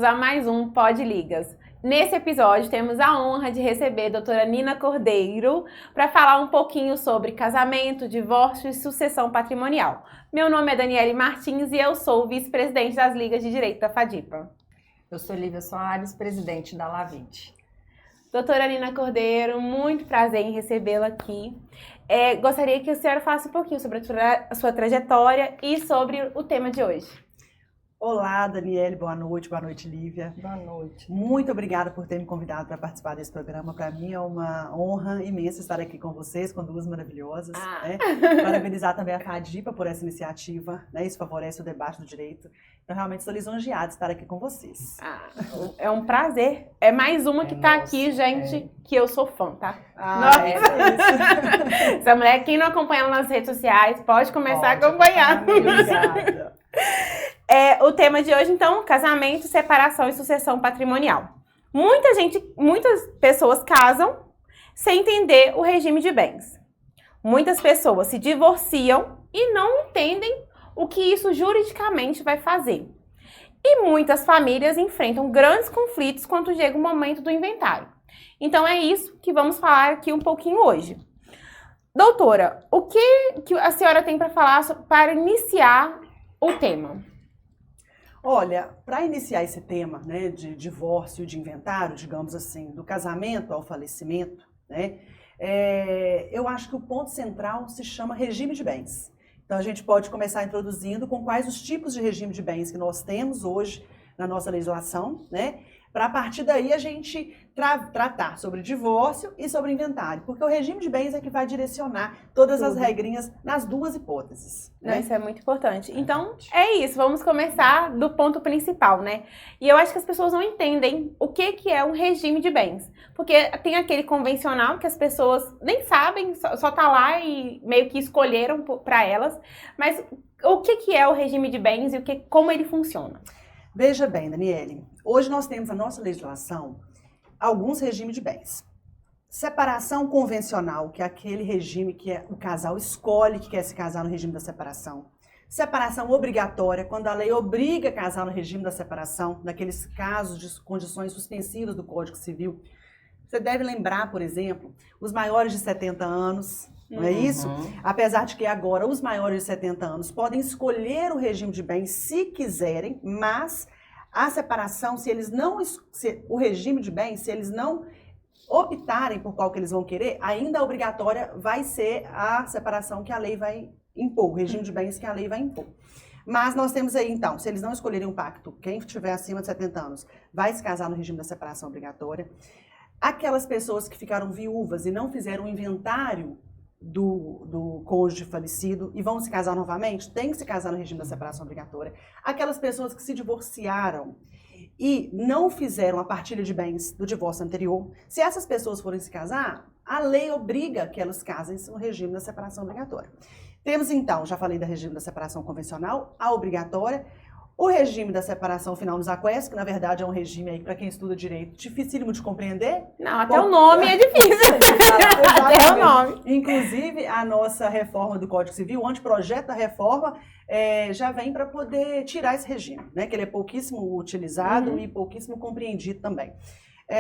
a mais um Pod Ligas. Nesse episódio, temos a honra de receber a doutora Nina Cordeiro para falar um pouquinho sobre casamento, divórcio e sucessão patrimonial. Meu nome é Daniele Martins e eu sou vice-presidente das Ligas de Direito da FADIPA. Eu sou Lívia Soares, presidente da LAVIT. Doutora Nina Cordeiro, muito prazer em recebê-la aqui. Gostaria que a senhora falasse um pouquinho sobre a sua trajetória e sobre o tema de hoje. Olá, Daniele, boa noite, Lívia. Boa noite. Muito obrigada por ter me convidado para participar desse programa. Para mim é uma honra imensa estar aqui com vocês, com duas maravilhosas. Né? Parabenizar também a FADIPA por essa iniciativa, né? Isso favorece o debate do direito. Então, realmente, estou lisonjeada de estar aqui com vocês. É um prazer. É mais uma que está aqui, gente, que eu sou fã, tá? É isso. Essa mulher, quem não acompanha ela nas redes sociais, pode começar a acompanhar. Obrigada. O tema de hoje, então, casamento, separação e sucessão patrimonial. Muitas pessoas casam sem entender o regime de bens. Muitas pessoas se divorciam e não entendem o que isso juridicamente vai fazer. E muitas famílias enfrentam grandes conflitos quando chega o momento do inventário. Então é isso que vamos falar aqui um pouquinho hoje. Doutora, o que a senhora tem para falar para iniciar o tema? Olha, para iniciar esse tema, né, de divórcio, de inventário, digamos assim, do casamento ao falecimento, né, eu acho que o ponto central se chama regime de bens. Então a gente pode começar introduzindo com quais os tipos de regime de bens que nós temos hoje na nossa legislação, né, para a partir daí a gente tratar sobre divórcio e sobre inventário, porque o regime de bens é que vai direcionar todas as regrinhas nas duas hipóteses. Né? Isso é muito importante. Então, é isso. Vamos começar do ponto principal, né? E eu acho que as pessoas não entendem o que é um regime de bens. Porque tem aquele convencional que as pessoas nem sabem, só tá lá e meio que escolheram para elas. Mas o que é o regime de bens e como ele funciona? Veja bem, Daniele, hoje nós temos na nossa legislação alguns regimes de bens. Separação convencional, que é aquele regime que o casal escolhe que quer se casar no regime da separação. Separação obrigatória, quando a lei obriga a casar no regime da separação, naqueles casos de condições suspensivas do Código Civil. Você deve lembrar, por exemplo, os maiores de 70 anos, não é isso? Apesar de que agora os maiores de 70 anos podem escolher o regime de bens se quiserem, mas a separação, o regime de bens, se eles não optarem por qual que eles vão querer, ainda obrigatória vai ser a separação que a lei vai impor, o regime de bens que a lei vai impor. Mas nós temos aí, então, se eles não escolherem um pacto, quem estiver acima de 70 anos vai se casar no regime da separação obrigatória. Aquelas pessoas que ficaram viúvas e não fizeram o inventário do cônjuge falecido e vão se casar novamente, tem que se casar no regime da separação obrigatória. Aquelas pessoas que se divorciaram e não fizeram a partilha de bens do divórcio anterior, se essas pessoas forem se casar, a lei obriga que elas casem-se no regime da separação obrigatória. Temos então, já falei do regime da separação convencional, a obrigatória, o regime da separação final nos aquestos, que na verdade é um regime aí, para quem estuda direito, dificílimo de compreender. Não, até o nome é difícil. Até o nome. Inclusive, a nossa reforma do Código Civil, o anteprojeto da reforma, já vem para poder tirar esse regime, né? Que ele é pouquíssimo utilizado e pouquíssimo compreendido também.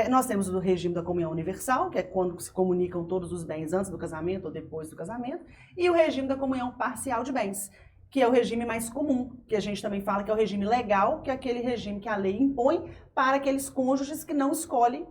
Nós temos o regime da comunhão universal, que é quando se comunicam todos os bens antes do casamento ou depois do casamento, e o regime da comunhão parcial de bens, que é o regime mais comum, que a gente também fala que é o regime legal, que é aquele regime que a lei impõe para aqueles cônjuges que não escolhem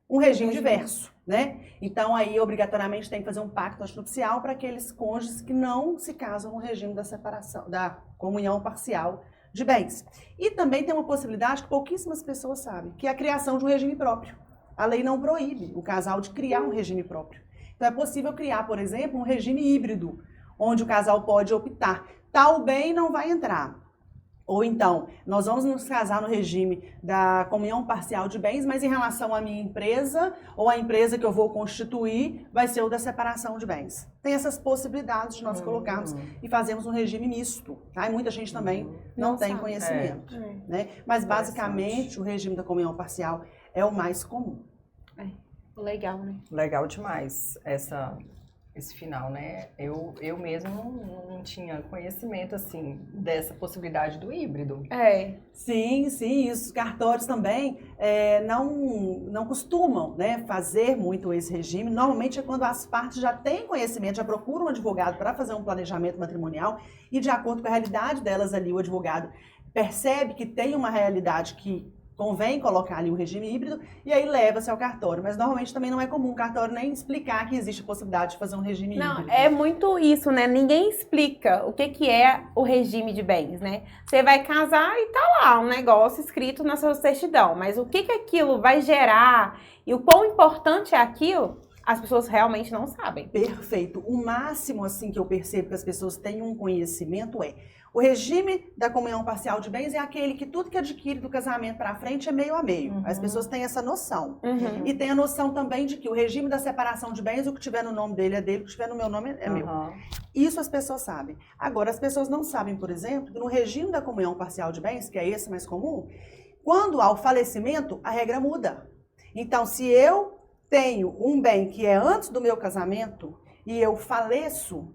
um regime diverso, né? Então, aí, obrigatoriamente, tem que fazer um pacto extranupcial para aqueles cônjuges que não se casam no regime da separação, da comunhão parcial de bens. E também tem uma possibilidade que pouquíssimas pessoas sabem, que é a criação de um regime próprio. A lei não proíbe o casal de criar um regime próprio. Então, é possível criar, por exemplo, um regime híbrido, onde o casal pode optar. Tal bem não vai entrar. Ou então, nós vamos nos casar no regime da comunhão parcial de bens, mas em relação à minha empresa ou à empresa que eu vou constituir, vai ser o da separação de bens. Tem essas possibilidades de nós colocarmos e fazermos um regime misto. Tá? E muita gente também não tem conhecimento. Né? Mas, basicamente, o regime da comunhão parcial é o mais comum. Legal, né? Legal demais esse final, né? Eu mesmo não tinha conhecimento, assim, dessa possibilidade do híbrido. Sim, os cartórios também não costumam, né, fazer muito esse regime. Normalmente é quando as partes já têm conhecimento, já procuram um advogado para fazer um planejamento matrimonial e de acordo com a realidade delas ali, o advogado percebe que tem uma realidade que convém colocar ali o regime híbrido e aí leva-se ao cartório. Mas normalmente também não é comum o cartório nem explicar que existe a possibilidade de fazer um regime híbrido. Não, é muito isso, né? Ninguém explica o que é o regime de bens, né? Você vai casar e tá lá um negócio escrito na sua certidão, mas o que aquilo vai gerar e o quão importante é aquilo, as pessoas realmente não sabem. Perfeito. O máximo, assim, que eu percebo que as pessoas têm um conhecimento o regime da comunhão parcial de bens é aquele que tudo que adquire do casamento para frente é meio a meio. Uhum. As pessoas têm essa noção. Uhum. E tem a noção também de que o regime da separação de bens, o que tiver no nome dele é dele, o que tiver no meu nome é meu. Isso as pessoas sabem. Agora, as pessoas não sabem, por exemplo, que no regime da comunhão parcial de bens, que é esse mais comum, quando há o falecimento, a regra muda. Então, se eu tenho um bem que é antes do meu casamento e eu faleço,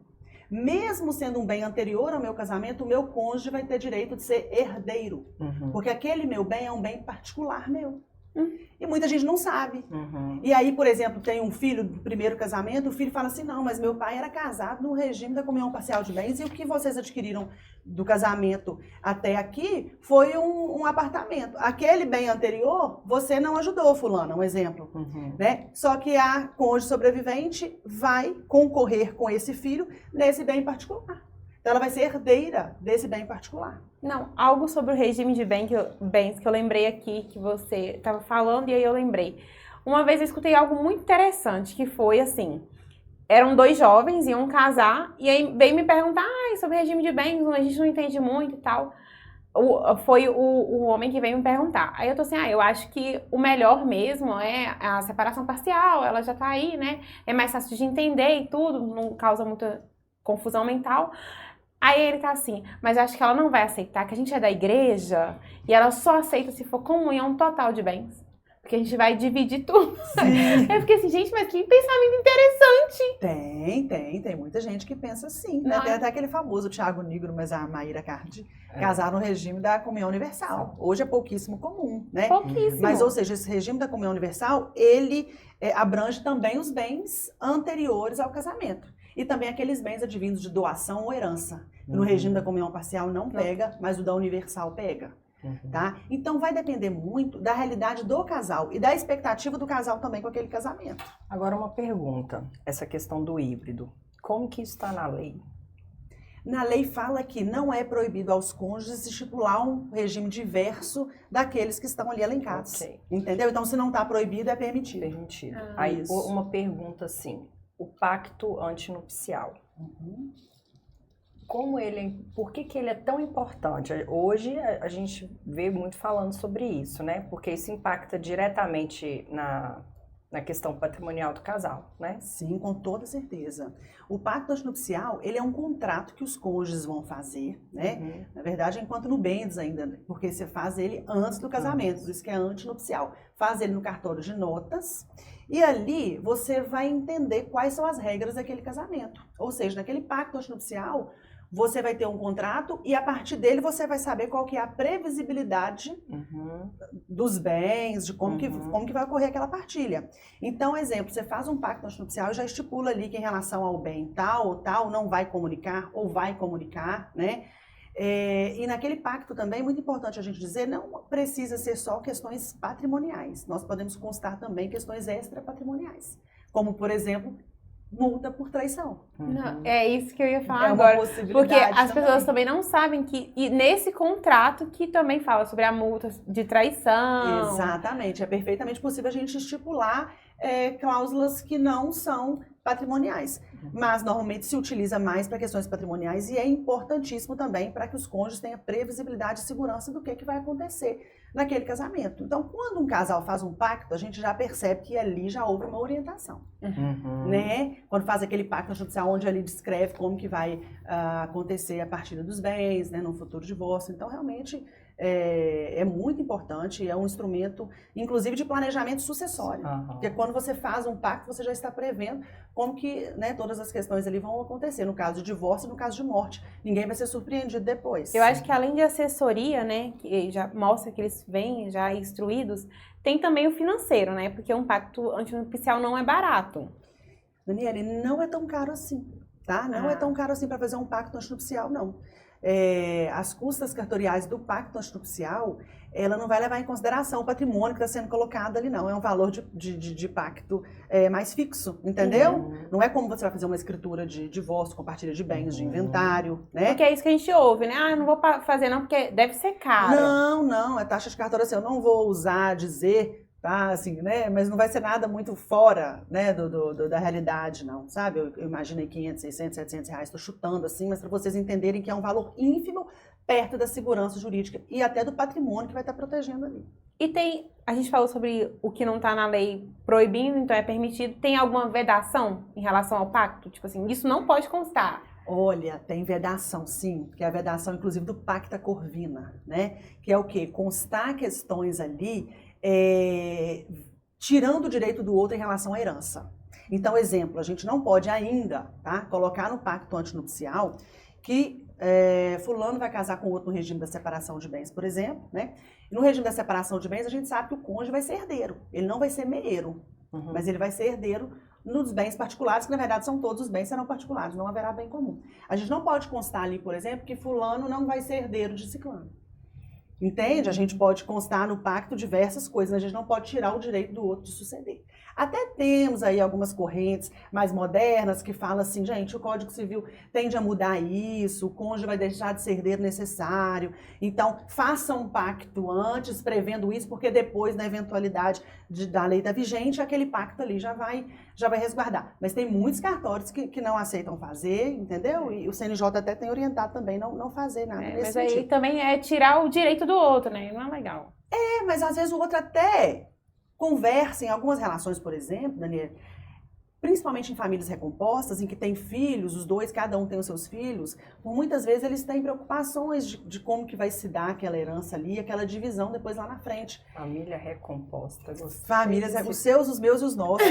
mesmo sendo um bem anterior ao meu casamento, o meu cônjuge vai ter direito de ser herdeiro. Uhum. Porque aquele meu bem é um bem particular meu. E muita gente não sabe. Uhum. E aí, por exemplo, tem um filho do primeiro casamento, o filho fala assim, não, mas meu pai era casado no regime da comunhão parcial de bens e o que vocês adquiriram do casamento até aqui foi um apartamento. Aquele bem anterior, você não ajudou, fulano, um exemplo. Uhum. Né? Só que a cônjuge sobrevivente vai concorrer com esse filho nesse bem particular. Então, ela vai ser herdeira desse bem particular. Não, algo sobre o regime de bens que eu lembrei aqui, que você estava falando, e aí eu lembrei. Uma vez eu escutei algo muito interessante, que foi assim, eram dois jovens, iam casar, e aí veio me perguntar sobre regime de bens, a gente não entende muito e tal. Foi o homem que veio me perguntar. Aí eu tô assim, eu acho que o melhor mesmo é a separação parcial, ela já tá aí, né? É mais fácil de entender e tudo, não causa muita confusão mental. Aí ele tá assim, mas eu acho que ela não vai aceitar, que a gente é da igreja e ela só aceita se for comunhão total de bens. Porque a gente vai dividir tudo. Eu fiquei assim, gente, mas que pensamento interessante. Tem muita gente que pensa assim, né? Tem até aquele famoso Thiago Nigro, mas a Maíra Cardi casaram no regime da comunhão universal. Hoje é pouquíssimo comum, né? Pouquíssimo. Mas, ou seja, esse regime da comunhão universal, ele abrange também os bens anteriores ao casamento. E também aqueles bens advindos de doação ou herança. No regime da comunhão parcial não pega, mas o da universal pega. Tá? Então vai depender muito da realidade do casal e da expectativa do casal também com aquele casamento. Agora uma pergunta, essa questão do híbrido, como que isso está na lei? Na lei fala que não é proibido aos cônjuges estipular um regime diverso daqueles que estão ali elencados. Okay. Entendeu? Então se não está proibido, é permitido. Permitido. Aí uma pergunta assim, o pacto antinupcial. Por que ele é tão importante? Hoje a gente vê muito falando sobre isso, né? Porque isso impacta diretamente na questão patrimonial do casal, né? Sim, com toda certeza. O pacto antinupcial, ele é um contrato que os cônjuges vão fazer, né? Na verdade, enquanto nubentes ainda, porque você faz ele antes do casamento, por isso que é antinupcial. Faz ele no cartório de notas e ali você vai entender quais são as regras daquele casamento. Ou seja, naquele pacto antinupcial, você vai ter um contrato e a partir dele você vai saber qual que é a previsibilidade dos bens, de como que vai ocorrer aquela partilha. Então, exemplo, você faz um pacto antinupcial e já estipula ali que em relação ao bem tal ou tal não vai comunicar ou vai comunicar, né? E naquele pacto também, é muito importante a gente dizer, não precisa ser só questões patrimoniais. Nós podemos constar também questões extrapatrimoniais, como, por exemplo, multa por traição. Não, é isso que eu ia falar uma agora. possibilidade Porque as também. pessoas também não sabem que e nesse contrato que também fala sobre a multa de traição. Exatamente. É perfeitamente possível a gente estipular cláusulas que não são patrimoniais. Mas normalmente se utiliza mais para questões patrimoniais e é importantíssimo também para que os cônjuges tenham previsibilidade e segurança do que vai acontecer naquele casamento. Então, quando um casal faz um pacto, a gente já percebe que ali já houve uma orientação. Né? Quando faz aquele pacto judicial onde ele descreve como que vai acontecer a partilha dos bens, né, no futuro divórcio. Então, realmente, é muito importante, é um instrumento, inclusive, de planejamento sucessório. Porque quando você faz um pacto, você já está prevendo como que, né, todas as questões ali vão acontecer, no caso de divórcio e no caso de morte. Ninguém vai ser surpreendido depois. Eu acho que além de assessoria, né, que já mostra que eles vêm já instruídos, tem também o financeiro, né, porque um pacto antinupcial não é barato. Daniele, não é tão caro assim, tá? Não é tão caro assim para fazer um pacto antinupcial, não. As custas cartoriais do pacto antinupcial, ela não vai levar em consideração o patrimônio que está sendo colocado ali, não. É um valor de pacto mais fixo, entendeu? Não é como você vai fazer uma escritura de divórcio, compartilha de bens, de inventário, né? Porque é isso que a gente ouve, né? Ah, eu não vou fazer não, porque deve ser caro. Não, é taxa de cartório assim, eu não vou usar, dizer... Tá, assim, né? Mas não vai ser nada muito fora, né, da realidade, não, sabe? Eu imaginei 500, 600, 700 reais, estou chutando assim, mas para vocês entenderem que é um valor ínfimo perto da segurança jurídica e até do patrimônio que vai estar protegendo ali. E a gente falou sobre o que não está na lei proibindo, então é permitido. Tem alguma vedação em relação ao pacto? Tipo assim, isso não pode constar. Olha, tem vedação, sim, que é a vedação, inclusive, do Pacta Corvina, né? Que é o quê? Constar questões ali... tirando o direito do outro em relação à herança. Então, exemplo, a gente não pode ainda, tá, colocar no pacto antinupcial que fulano vai casar com outro no regime da separação de bens, por exemplo, né? E no regime da separação de bens, a gente sabe que o cônjuge vai ser herdeiro, ele não vai ser meeiro, mas ele vai ser herdeiro nos bens particulares, que na verdade são todos os bens, serão particulares, não haverá bem comum. A gente não pode constar ali, por exemplo, que fulano não vai ser herdeiro de ciclano. Entende? A gente pode constar no pacto diversas coisas, mas a gente não pode tirar o direito do outro de suceder. Até temos aí algumas correntes mais modernas que falam assim, gente, o Código Civil tende a mudar isso, o cônjuge vai deixar de ser herdeiro necessário, então faça um pacto antes, prevendo isso, porque depois, na eventualidade da lei estar vigente, aquele pacto ali já vai resguardar. Mas tem muitos cartórios que não aceitam fazer, entendeu? E o CNJ até tem orientado também não fazer nada nesse sentido. Mas aí também é tirar o direito do outro, né? Não é legal. Mas às vezes o outro até conversa em algumas relações, por exemplo, Daniela, principalmente em famílias recompostas, em que tem filhos, os dois, cada um tem os seus filhos, por muitas vezes eles têm preocupações de como que vai se dar aquela herança ali, aquela divisão depois lá na frente. Família recomposta. Famílias, os seus, os meus e os nossos.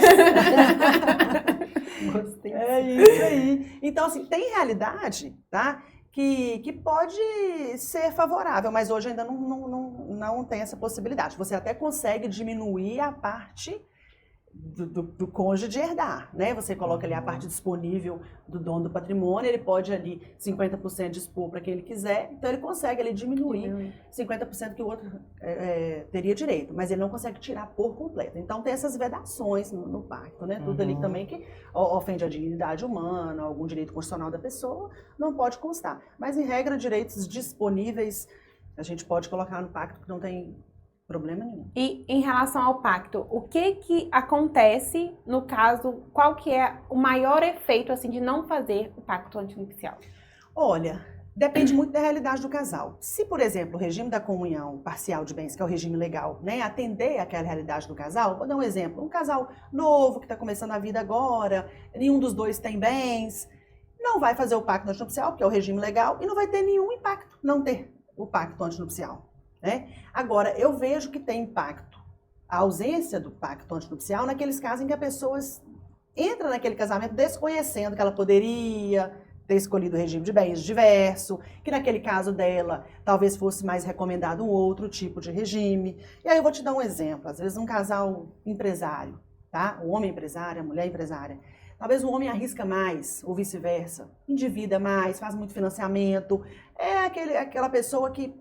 Gostei. É isso aí. Então, assim, tem realidade, tá? Que pode ser favorável, mas hoje ainda não tem essa possibilidade. Você até consegue diminuir a parte do cônjuge de herdar, né? Você coloca ali a parte disponível do dono do patrimônio, ele pode ali 50% dispor para quem ele quiser, então ele consegue ali diminuir 50% que o outro teria direito, mas ele não consegue tirar por completo. Então tem essas vedações no pacto, né? Tudo ali também que ofende a dignidade humana, algum direito constitucional da pessoa, não pode constar. Mas em regra, direitos disponíveis a gente pode colocar no pacto que não tem problema nenhum. E em relação ao pacto, o que acontece no caso, qual que é o maior efeito assim de não fazer o pacto antinupcial? Olha, depende muito da realidade do casal. Se, por exemplo, o regime da comunhão parcial de bens, que é o regime legal, né, atender àquela realidade do casal, vou dar um exemplo, um casal novo que está começando a vida agora, nenhum dos dois tem bens, não vai fazer o pacto antinupcial, que é o regime legal, e não vai ter nenhum impacto não ter o pacto antinupcial. Né? Agora, eu vejo que tem impacto a ausência do pacto antinupcial naqueles casos em que a pessoa entra naquele casamento desconhecendo que ela poderia ter escolhido o regime de bens diverso, que naquele caso dela talvez fosse mais recomendado um outro tipo de regime. E aí eu vou te dar um exemplo. Às vezes um casal empresário, tá? O homem empresário, a mulher empresária. Talvez o homem arrisca mais, ou vice-versa. Endivida mais, faz muito financiamento. É aquela pessoa que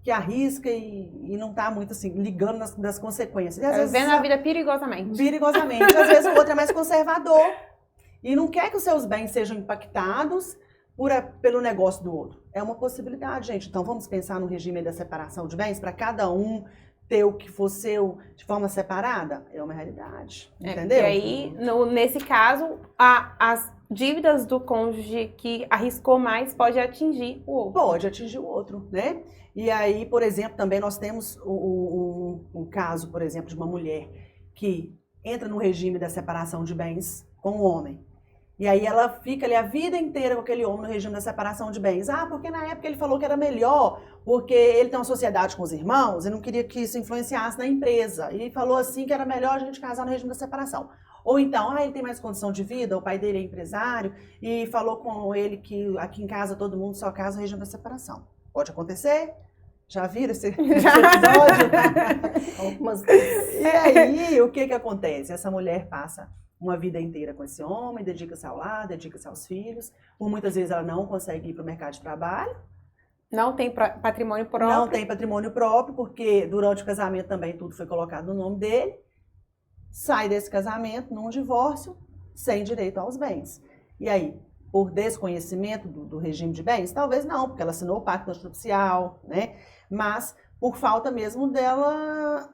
arrisca e não está muito assim, ligando das consequências. E, às vezes, vivendo a vida perigosamente. Perigosamente. Às vezes o outro é mais conservador e não quer que os seus bens sejam impactados pelo negócio do outro. É uma possibilidade, gente. Então vamos pensar no regime da separação de bens para cada um ter o que for seu de forma separada? É uma realidade, entendeu? E aí, nesse caso, as dívidas do cônjuge que arriscou mais pode atingir o outro. Pode atingir o outro, né? E aí, por exemplo, também nós temos um caso, por exemplo, de uma mulher que entra no regime da separação de bens com o homem. E aí ela fica ali a vida inteira com aquele homem no regime da separação de bens. Ah, porque na época ele falou que era melhor, porque ele tem uma sociedade com os irmãos e não queria que isso influenciasse na empresa. E falou assim que era melhor a gente casar no regime da separação. Ou então, ele tem mais condição de vida, o pai dele é empresário, e falou com ele que aqui em casa todo mundo só casa no regime da separação. Pode acontecer? Já viram esse episódio? Algumas vezes. E aí, o que acontece? Essa mulher passa uma vida inteira com esse homem, dedica-se ao lar, dedica-se aos filhos. Por muitas vezes ela não consegue ir para o mercado de trabalho. Não tem patrimônio próprio. Não tem patrimônio próprio, porque durante o casamento também tudo foi colocado no nome dele. Sai desse casamento num divórcio, sem direito aos bens. E aí, por desconhecimento do regime de bens? Talvez não, porque ela assinou o pacto nupcial, né? Mas por falta mesmo dela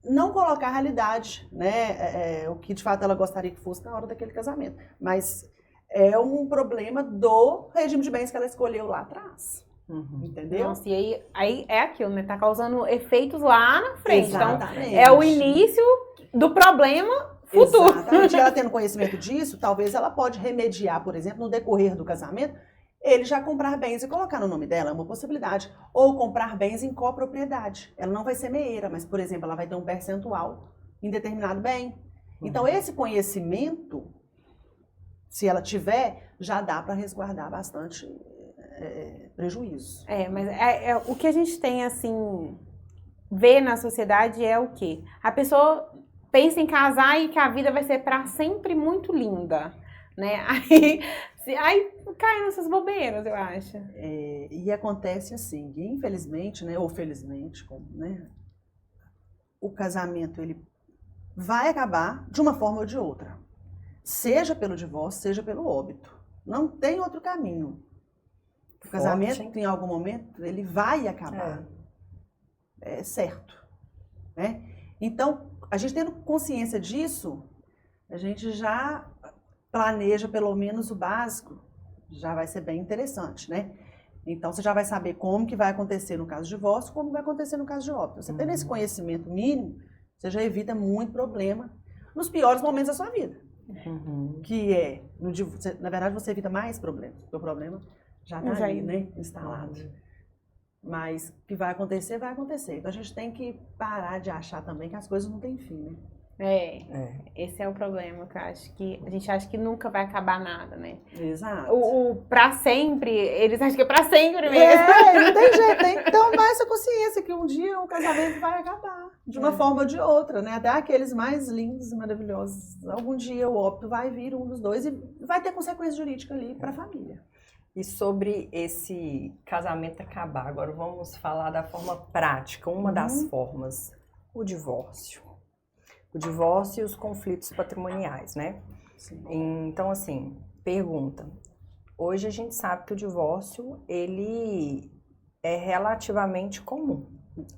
não colocar a realidade, né? O que de fato ela gostaria que fosse na hora daquele casamento. Mas é um problema do regime de bens que ela escolheu lá atrás. Entendeu? Nossa, e aí é aquilo, né? Tá causando efeitos lá na frente. Exatamente. Então, é o início do problema futuro. Exatamente. Ela tendo conhecimento disso, talvez ela pode remediar, por exemplo, no decorrer do casamento, ele já comprar bens e colocar no nome dela, é uma possibilidade. Ou comprar bens em copropriedade. Ela não vai ser meieira, mas, por exemplo, ela vai ter um percentual em determinado bem. Então, esse conhecimento, se ela tiver, já dá para resguardar bastante prejuízo. Mas o que a gente tem, assim, vê na sociedade é o quê? A pessoa pensa em casar e que a vida vai ser para sempre muito linda, né? Aí cai nessas bobeiras, eu acho. E acontece assim, que infelizmente, né, ou felizmente, né, o casamento ele vai acabar de uma forma ou de outra. Seja pelo divórcio, seja pelo óbito. Não tem outro caminho. O casamento, em algum momento, ele vai acabar. É certo. Né? Então, a gente tendo consciência disso, a gente já planeja pelo menos o básico, já vai ser bem interessante, né? Então, você já vai saber como que vai acontecer no caso de divórcio, como vai acontecer no caso de óbito. Você tendo esse conhecimento mínimo, você já evita muito problema nos piores momentos da sua vida. Que é, na verdade, você evita mais problemas, porque o problema já está ali, né? Instalado. Mas o que vai acontecer, vai acontecer. Então, a gente tem que parar de achar também que as coisas não têm fim, né? Esse é o problema, que eu acho que a gente acha que nunca vai acabar nada, né? Exato. O pra sempre, eles acham que é pra sempre mesmo. Não tem jeito, tem que tomar essa consciência que um dia o casamento vai acabar, de uma forma ou de outra, né? Até aqueles mais lindos e maravilhosos. Algum dia o óbito vai vir um dos dois e vai ter consequência jurídica ali para a família. E sobre esse casamento acabar, agora vamos falar da forma prática, uma das formas, o divórcio. O divórcio e os conflitos patrimoniais, né? Sim. Então, assim, pergunta. Hoje a gente sabe que o divórcio, ele é relativamente comum,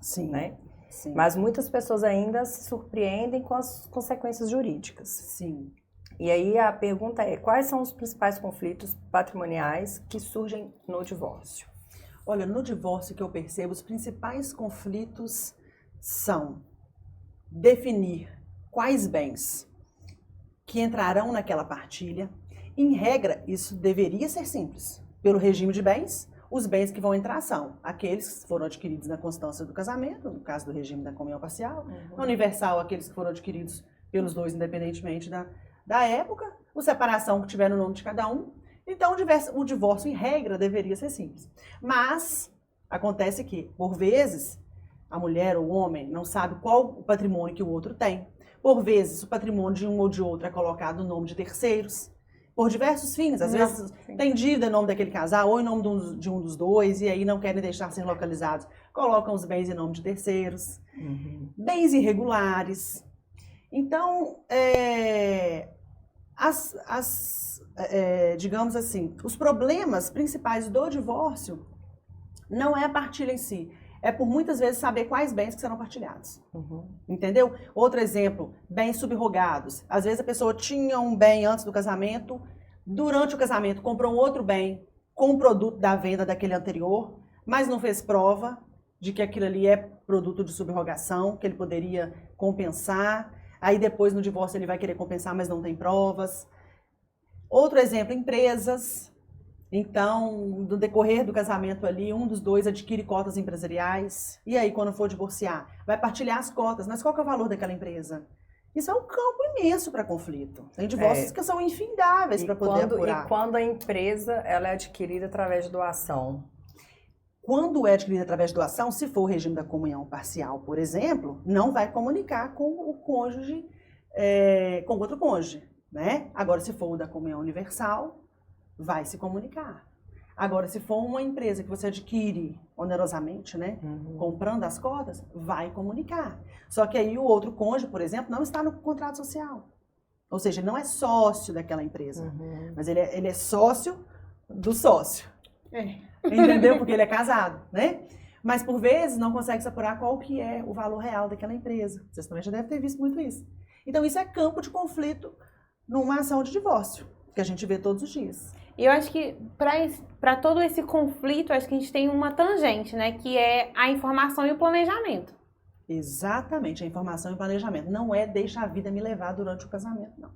Sim. né? Sim. Mas muitas pessoas ainda se surpreendem com as consequências jurídicas. Sim. E aí a pergunta é, quais são os principais conflitos patrimoniais que surgem no divórcio? Olha, no divórcio que eu percebo, os principais conflitos são definir quais bens que entrarão naquela partilha. Em regra, isso deveria ser simples. Pelo regime de bens, os bens que vão entrar são aqueles que foram adquiridos na constância do casamento, no caso do regime da comunhão parcial, na universal, aqueles que foram adquiridos pelos dois independentemente da época, a separação que tiver no nome de cada um. Então, o divórcio, em regra, deveria ser simples. Mas, acontece que, por vezes, a mulher ou o homem não sabe qual o patrimônio que o outro tem. Por vezes, o patrimônio de um ou de outro é colocado no nome de terceiros, por diversos fins. Às vezes, tem dívida em nome daquele casal ou em nome de um dos dois, e aí não querem deixar ser localizados. Colocam os bens em nome de terceiros. Bens irregulares. Então, digamos assim, os problemas principais do divórcio não é a partilha em si, é por muitas vezes saber quais bens que serão partilhados. Entendeu? Outro exemplo, bens subrogados. Às vezes a pessoa tinha um bem antes do casamento, durante o casamento comprou um outro bem com o produto da venda daquele anterior, mas não fez prova de que aquilo ali é produto de subrogação, que ele poderia compensar. Aí depois no divórcio ele vai querer compensar, mas não tem provas. Outro exemplo, empresas. Então, no decorrer do casamento ali, um dos dois adquire cotas empresariais. E aí, quando for divorciar, vai partilhar as cotas. Mas qual que é o valor daquela empresa? Isso é um campo imenso para conflito. Tem divórcios que são infindáveis para poder apurar. E quando a empresa ela é adquirida através de doação? Quando é adquirida através de doação, se for o regime da comunhão parcial, por exemplo, não vai comunicar com o cônjuge, com outro cônjuge, né? Agora, se for o da comunhão universal, vai se comunicar. Agora, se for uma empresa que você adquire onerosamente, né, comprando as cotas, vai comunicar. Só que aí o outro cônjuge, por exemplo, não está no contrato social. Ou seja, ele não é sócio daquela empresa, mas ele é sócio do sócio. Entendeu? Porque ele é casado, né? Mas, por vezes, não consegue se apurar qual que é o valor real daquela empresa. Vocês também já devem ter visto muito isso. Então, isso é campo de conflito numa ação de divórcio, que a gente vê todos os dias. E eu acho que para todo esse conflito, acho que a gente tem uma tangente, né? Que é a informação e o planejamento. Exatamente, a informação e o planejamento. Não é deixa a vida me levar durante o casamento, não.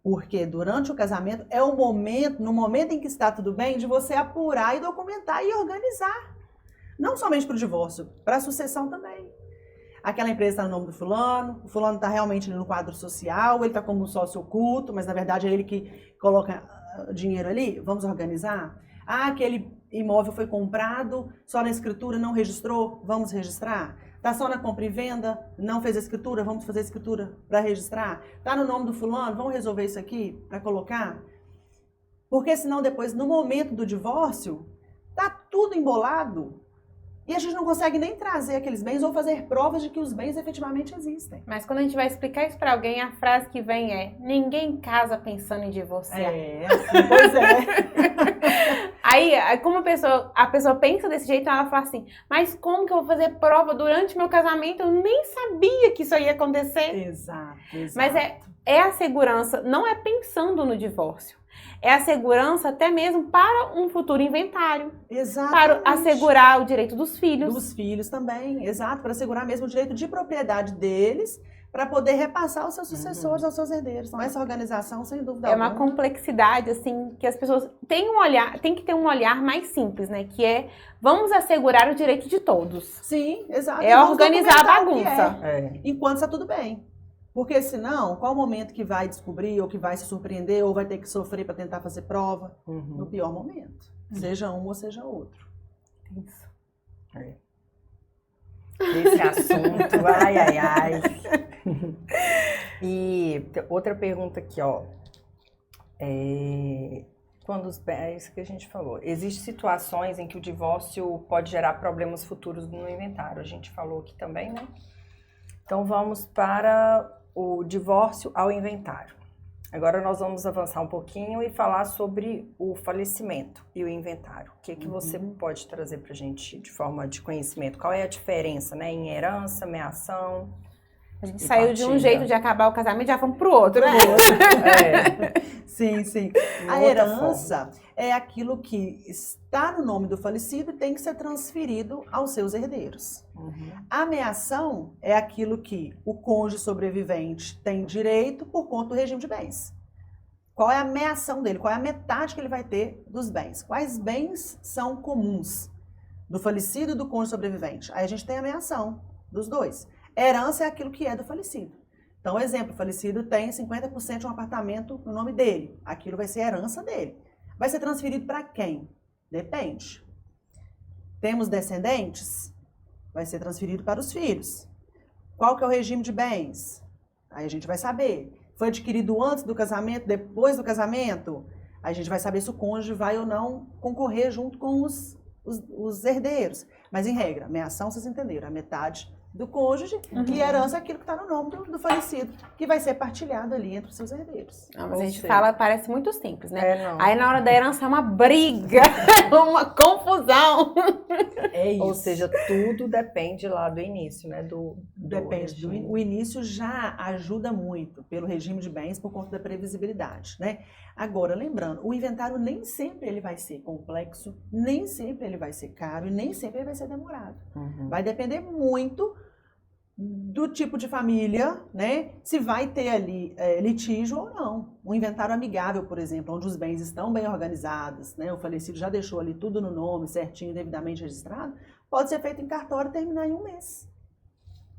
Porque durante o casamento é o momento, no momento em que está tudo bem, de você apurar e documentar e organizar. Não somente para o divórcio, para a sucessão também. Aquela empresa está no nome do fulano, o fulano está realmente no quadro social, ele está como um sócio oculto, mas na verdade é ele que coloca dinheiro ali. Vamos organizar? Ah, aquele imóvel foi comprado, só na escritura não registrou, vamos registrar? Está só na compra e venda, não fez a escritura, vamos fazer a escritura para registrar? Está no nome do fulano, vamos resolver isso aqui para colocar? Porque senão depois, no momento do divórcio, está tudo embolado. E a gente não consegue nem trazer aqueles bens ou fazer provas de que os bens efetivamente existem. Mas quando a gente vai explicar isso pra alguém, a frase que vem é: ninguém casa pensando em divorciar. Pois é. Aí, como a pessoa pensa desse jeito, ela fala assim: mas como que eu vou fazer prova durante meu casamento? Eu nem sabia que isso ia acontecer. Exato. Mas é a segurança, não é pensando no divórcio. É a segurança até mesmo para um futuro inventário. Exatamente. Para assegurar o direito dos filhos. Dos filhos também, exato. Para assegurar mesmo o direito de propriedade deles, para poder repassar aos seus sucessores, aos seus herdeiros. Então, essa organização, sem dúvida alguma. É uma complexidade, assim, que as pessoas têm que ter um olhar mais simples, né? Que é, vamos assegurar o direito de todos. Sim, exato. É organizar a bagunça. Enquanto está tudo bem. Porque senão, qual o momento que vai descobrir, ou que vai se surpreender, ou vai ter que sofrer para tentar fazer prova? No pior momento. Seja um ou seja outro. Isso. Esse assunto, ai. E outra pergunta aqui, ó. É isso que a gente falou. Existem situações em que o divórcio pode gerar problemas futuros no inventário. A gente falou aqui também, né? Então, vamos para o divórcio ao inventário. Agora nós vamos avançar um pouquinho e falar sobre o falecimento e o inventário. O que você pode trazer para a gente de forma de conhecimento? Qual é a diferença, né? Em herança, meação? A gente saiu de um jeito de acabar o casamento e já fomos pro outro, né? Sim. A herança é aquilo que está no nome do falecido e tem que ser transferido aos seus herdeiros. A meação é aquilo que o cônjuge sobrevivente tem direito por conta do regime de bens. Qual é a meação dele? Qual é a metade que ele vai ter dos bens? Quais bens são comuns do falecido e do cônjuge sobrevivente? Aí a gente tem a meação dos dois. Herança é aquilo que é do falecido. Então, exemplo, o falecido tem 50% de um apartamento no nome dele. Aquilo vai ser herança dele. Vai ser transferido para quem? Depende. Temos descendentes? Vai ser transferido para os filhos. Qual que é o regime de bens? Aí a gente vai saber. Foi adquirido antes do casamento, depois do casamento? Aí a gente vai saber se o cônjuge vai ou não concorrer junto com os herdeiros. Mas, em regra, meação, vocês entenderam, a metade do cônjuge e herança é aquilo que está no nome do falecido, que vai ser partilhado ali entre os seus herdeiros. Não, mas a gente fala, parece muito simples, né? Aí na hora da herança é uma briga, uma confusão. É isso. Ou seja, tudo depende lá do início, né? Depende. O início já ajuda muito pelo regime de bens por conta da previsibilidade, né? Agora, lembrando, o inventário nem sempre ele vai ser complexo, nem sempre ele vai ser caro e nem sempre ele vai ser demorado. Vai depender muito do tipo de família, né? Se vai ter ali litígio ou não. Um inventário amigável, por exemplo, onde os bens estão bem organizados, né? O falecido já deixou ali tudo no nome, certinho, devidamente registrado, pode ser feito em cartório e terminar em um mês.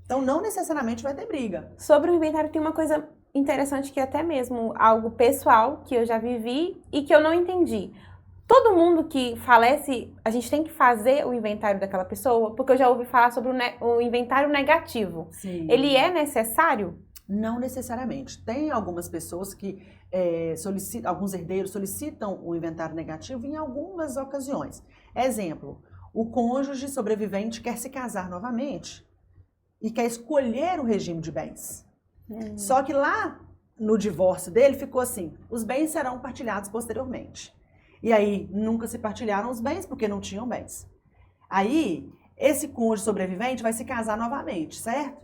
Então, não necessariamente vai ter briga. Sobre o inventário tem uma coisa interessante que é até mesmo algo pessoal que eu já vivi e que eu não entendi. Todo mundo que falece, a gente tem que fazer o inventário daquela pessoa? Porque eu já ouvi falar sobre o inventário negativo. Sim. Ele é necessário? Não necessariamente. Tem algumas pessoas que alguns herdeiros solicitam o inventário negativo em algumas ocasiões. Exemplo, o cônjuge sobrevivente quer se casar novamente e quer escolher o regime de bens. Só que lá no divórcio dele ficou assim, os bens serão partilhados posteriormente. E aí nunca se partilharam os bens porque não tinham bens. Aí esse cônjuge sobrevivente vai se casar novamente, certo?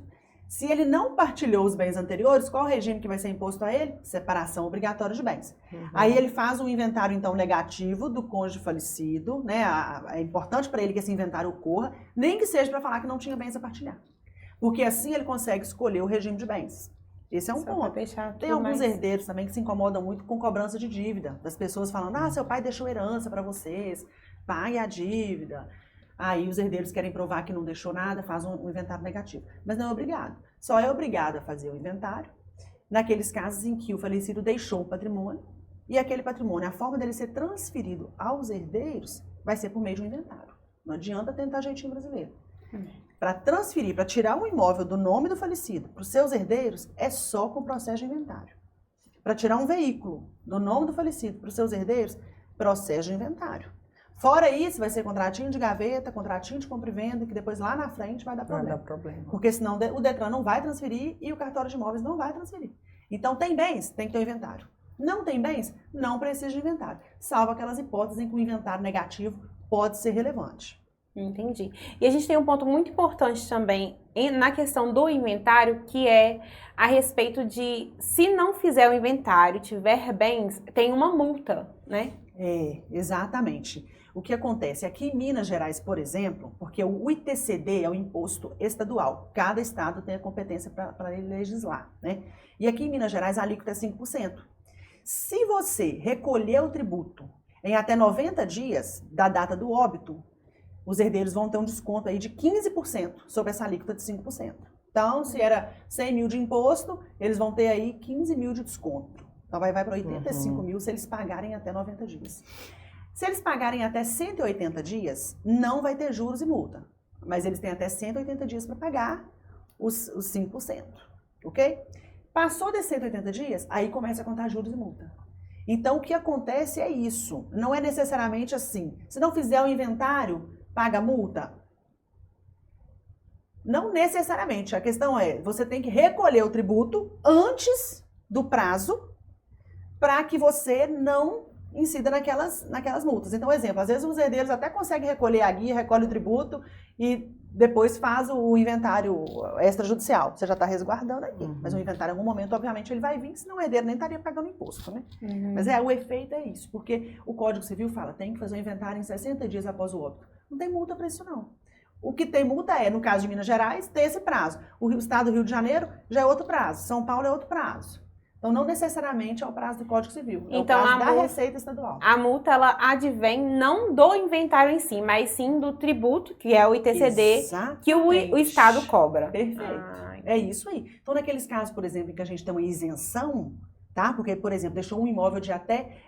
Se ele não partilhou os bens anteriores, qual o regime que vai ser imposto a ele? Separação obrigatória de bens. Aí ele faz um inventário, então, negativo do cônjuge falecido, né? É importante para ele que esse inventário ocorra, nem que seja para falar que não tinha bens a partilhar. Porque assim ele consegue escolher o regime de bens. Esse é um ponto. Tem alguns herdeiros também que se incomodam muito com cobrança de dívida. Das pessoas falando, seu pai deixou herança para vocês, pague a dívida. Aí os herdeiros querem provar que não deixou nada, faz um inventário negativo. Mas não é obrigado. Só é obrigado a fazer o inventário naqueles casos em que o falecido deixou o patrimônio e aquele patrimônio, a forma dele ser transferido aos herdeiros, vai ser por meio de um inventário. Não adianta tentar jeitinho brasileiro. Para transferir, para tirar um imóvel do nome do falecido para os seus herdeiros, é só com o processo de inventário. Para tirar um veículo do nome do falecido para os seus herdeiros, processo de inventário. Fora isso, vai ser contratinho de gaveta, contratinho de compra e venda, que depois lá na frente vai dar problema. Porque senão o Detran não vai transferir e o cartório de imóveis não vai transferir. Então, tem bens, tem que ter um inventário. Não tem bens, não precisa de inventário. Salvo aquelas hipóteses em que o inventário negativo pode ser relevante. Entendi. E a gente tem um ponto muito importante também na questão do inventário, que é a respeito de, se não fizer o inventário, tiver bens, tem uma multa, né? Exatamente. O que acontece? Aqui em Minas Gerais, por exemplo, porque o ITCD é o imposto estadual, cada estado tem a competência para legislar, né? E aqui em Minas Gerais a alíquota é 5%. Se você recolher o tributo em até 90 dias da data do óbito, os herdeiros vão ter um desconto aí de 15% sobre essa alíquota de 5%. Então, se era 100 mil de imposto, eles vão ter aí 15 mil de desconto. Então, vai para 85 mil se eles pagarem até 90 dias. Se eles pagarem até 180 dias, não vai ter juros e multa. Mas eles têm até 180 dias para pagar os 5%, ok? Passou de 180 dias, aí começa a contar juros e multa. Então, o que acontece é isso. Não é necessariamente assim. Se não fizer o inventário, paga multa? Não necessariamente. A questão é, você tem que recolher o tributo antes do prazo para que você não incida naquelas multas. Então, exemplo, às vezes os herdeiros até conseguem recolher a guia, recolhe o tributo e depois faz o inventário extrajudicial. Você já está resguardando aqui. Mas o inventário, em algum momento, obviamente, ele vai vir, senão o herdeiro nem estaria pagando imposto, né? Mas o efeito é isso, porque o Código Civil fala, tem que fazer o inventário em 60 dias após o óbito. Não tem multa para isso, não. O que tem multa é, no caso de Minas Gerais, tem esse prazo. O estado do Rio de Janeiro já é outro prazo. São Paulo é outro prazo. Então, não necessariamente é o prazo do Código Civil. É então, o prazo da Receita Estadual. A multa, ela advém não do inventário em si, mas sim do tributo, que é o ITCD, Exatamente. Que o Estado cobra. Perfeito. É isso aí. Então, naqueles casos, por exemplo, em que a gente tem uma isenção, tá? Porque, por exemplo, deixou um imóvel de até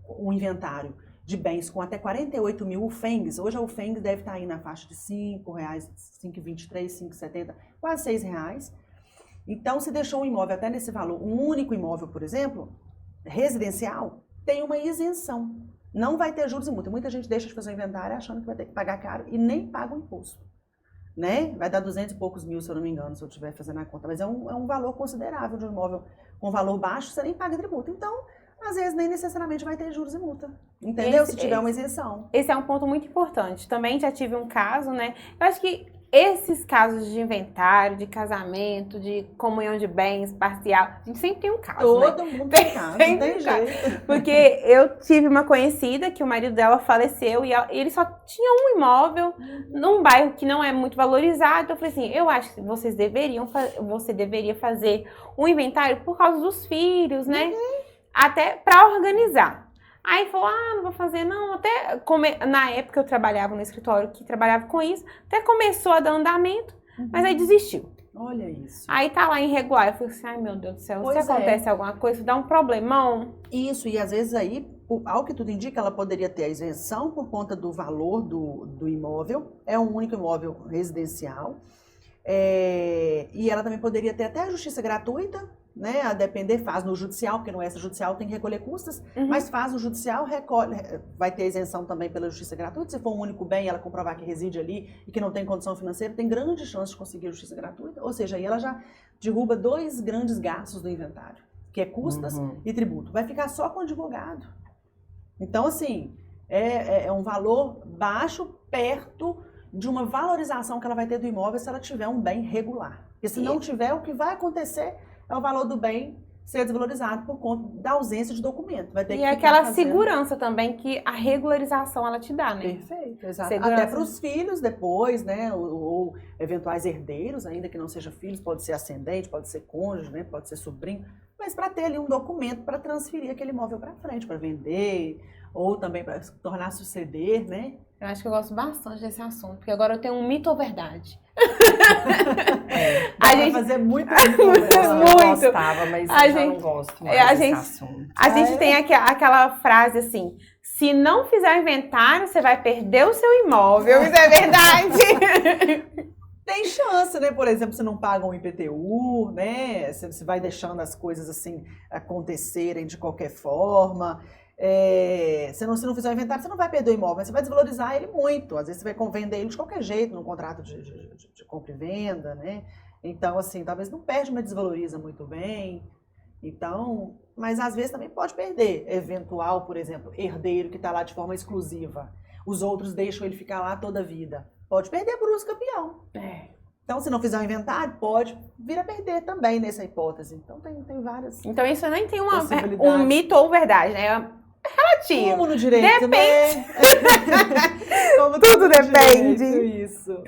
um inventário de bens com até 48 mil UFENGs. Hoje a UFENG deve estar aí na faixa de R$5, R$5,23, R$5,70, quase R$6. Então, se deixou um imóvel até nesse valor, um único imóvel, por exemplo, residencial, tem uma isenção. Não vai ter juros e multa. Muita gente deixa de fazer o inventário achando que vai ter que pagar caro e nem paga o imposto. Né? Vai dar 200 e poucos mil, se eu não me engano, se eu estiver fazendo a conta. Mas é um valor considerável de um imóvel com valor baixo, você nem paga tributo. Então, às vezes, nem necessariamente vai ter juros e multa. Entendeu? Se tiver uma isenção. Esse é um ponto muito importante. Também já tive um caso, né? Eu acho que esses casos de inventário, de casamento, de comunhão de bens parcial, a gente sempre tem um caso, Todo né? mundo tem casa, não Tem tem um caso. jeito. Porque eu tive uma conhecida que o marido dela faleceu e ele só tinha um imóvel num bairro que não é muito valorizado. Então eu falei assim, eu acho que você deveria fazer um inventário por causa dos filhos, né? Até pra organizar. Aí falou, não vou fazer não, na época eu trabalhava no escritório que trabalhava com isso, até começou a dar andamento, mas aí desistiu. Olha isso. Aí tá lá irregular, eu falei assim, ai meu Deus do céu, Pois se acontece alguma coisa, dá um problemão. Isso, e às vezes aí, ao que tudo indica, ela poderia ter a isenção por conta do valor do imóvel, é um único imóvel residencial, e ela também poderia ter até a justiça gratuita, né, a depender, faz no judicial, porque no extrajudicial tem que recolher custas, mas faz no judicial, recolhe, vai ter isenção também pela justiça gratuita, se for um único bem, ela comprovar que reside ali e que não tem condição financeira, tem grande chance de conseguir a justiça gratuita, ou seja, aí ela já derruba 2 grandes gastos do inventário, que é custas e tributo, vai ficar só com o advogado. Então, assim, é um valor baixo perto de uma valorização que ela vai ter do imóvel se ela tiver um bem regular. Porque se não tiver, o que vai acontecer é o valor do bem ser desvalorizado por conta da ausência de documento. Vai ter E que aquela fazendo... segurança também que a regularização ela te dá, né? Perfeito, exato. Segurança. Até para os filhos depois, né? Ou eventuais herdeiros, ainda que não seja filhos, pode ser ascendente, pode ser cônjuge, né? Pode ser sobrinho. Mas para ter ali um documento para transferir aquele imóvel para frente, para vender, ou também para tornar suceder, né? Eu acho que eu gosto bastante desse assunto, porque agora eu tenho um mito ou verdade. A gente fazer muito muito. Eu gostava, mas eu já não gosto mais desse assunto. A gente tem aquela frase assim, se não fizer o inventário, você vai perder o seu imóvel. Isso é verdade. Tem chance, né? Por exemplo, você não paga um IPTU, né? Você vai deixando as coisas assim acontecerem de qualquer forma. Se não fizer o inventário, você não vai perder o imóvel, mas você vai desvalorizar ele muito. Às vezes você vai vender ele de qualquer jeito, num contrato de compra e venda, né? Então, assim, talvez não perde, mas desvaloriza muito bem. Então, mas às vezes também pode perder. Eventual, por exemplo, herdeiro que está lá de forma exclusiva. Os outros deixam ele ficar lá toda a vida. Pode perder por uso campeão. Então, se não fizer um inventário, pode vir a perder também nessa hipótese. Então, tem várias. Então, isso nem tem um mito ou verdade, né? É relativo. Como no direito, depende. Né? Como tudo depende. Direito, isso.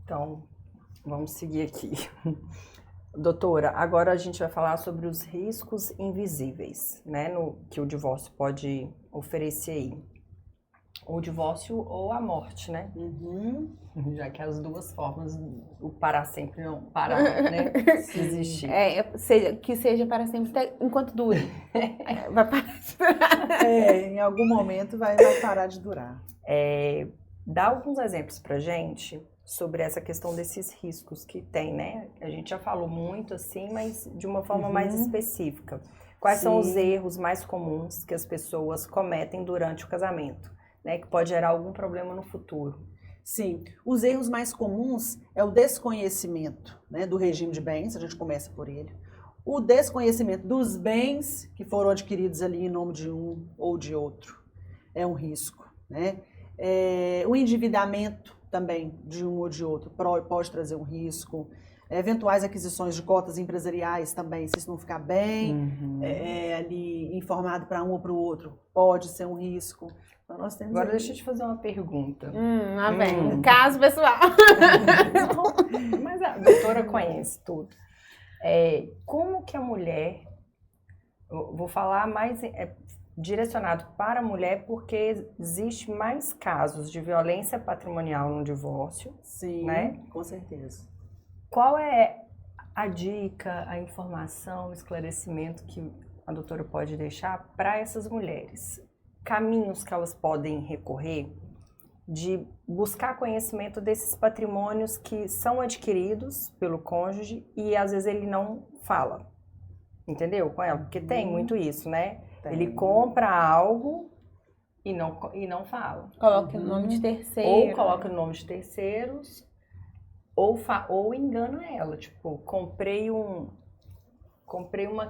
Então, vamos seguir aqui. Doutora, agora a gente vai falar sobre os riscos invisíveis, né? Que o divórcio pode oferecer aí. O divórcio ou a morte, né? Já que as duas formas, o para sempre não parar, né? Se existir. Que seja para sempre até enquanto dure. Vai parar de durar. Em algum momento vai parar de durar. Dá alguns exemplos pra gente sobre essa questão desses riscos que tem, né? A gente já falou muito assim, mas de uma forma mais específica. Quais são os erros mais comuns que as pessoas cometem durante o casamento? Né, que pode gerar algum problema no futuro. Sim, os erros mais comuns é o desconhecimento, né, do regime de bens, a gente começa por ele. O desconhecimento dos bens que foram adquiridos ali em nome de um ou de outro é um risco, né? O endividamento também de um ou de outro pode trazer um risco. Eventuais aquisições de cotas empresariais também, se isso não ficar bem ali informado para um ou para o outro, pode ser um risco. Então, nós temos agora deixa eu te fazer uma pergunta. Lá vem. Caso pessoal. Não, mas a doutora conhece tudo. Como que a mulher, vou falar mais direcionado para a mulher, porque existe mais casos de violência patrimonial no divórcio. Sim, né? Com certeza. Qual é a dica, a informação, o esclarecimento que a doutora pode deixar para essas mulheres? Caminhos que elas podem recorrer de buscar conhecimento desses patrimônios que são adquiridos pelo cônjuge e às vezes ele não fala, entendeu? Com ela, porque tem muito isso, né? Ele compra algo e não fala. Coloca o nome de terceiro. Ou coloca o nome de terceiros, ou engana ela, tipo, comprei uma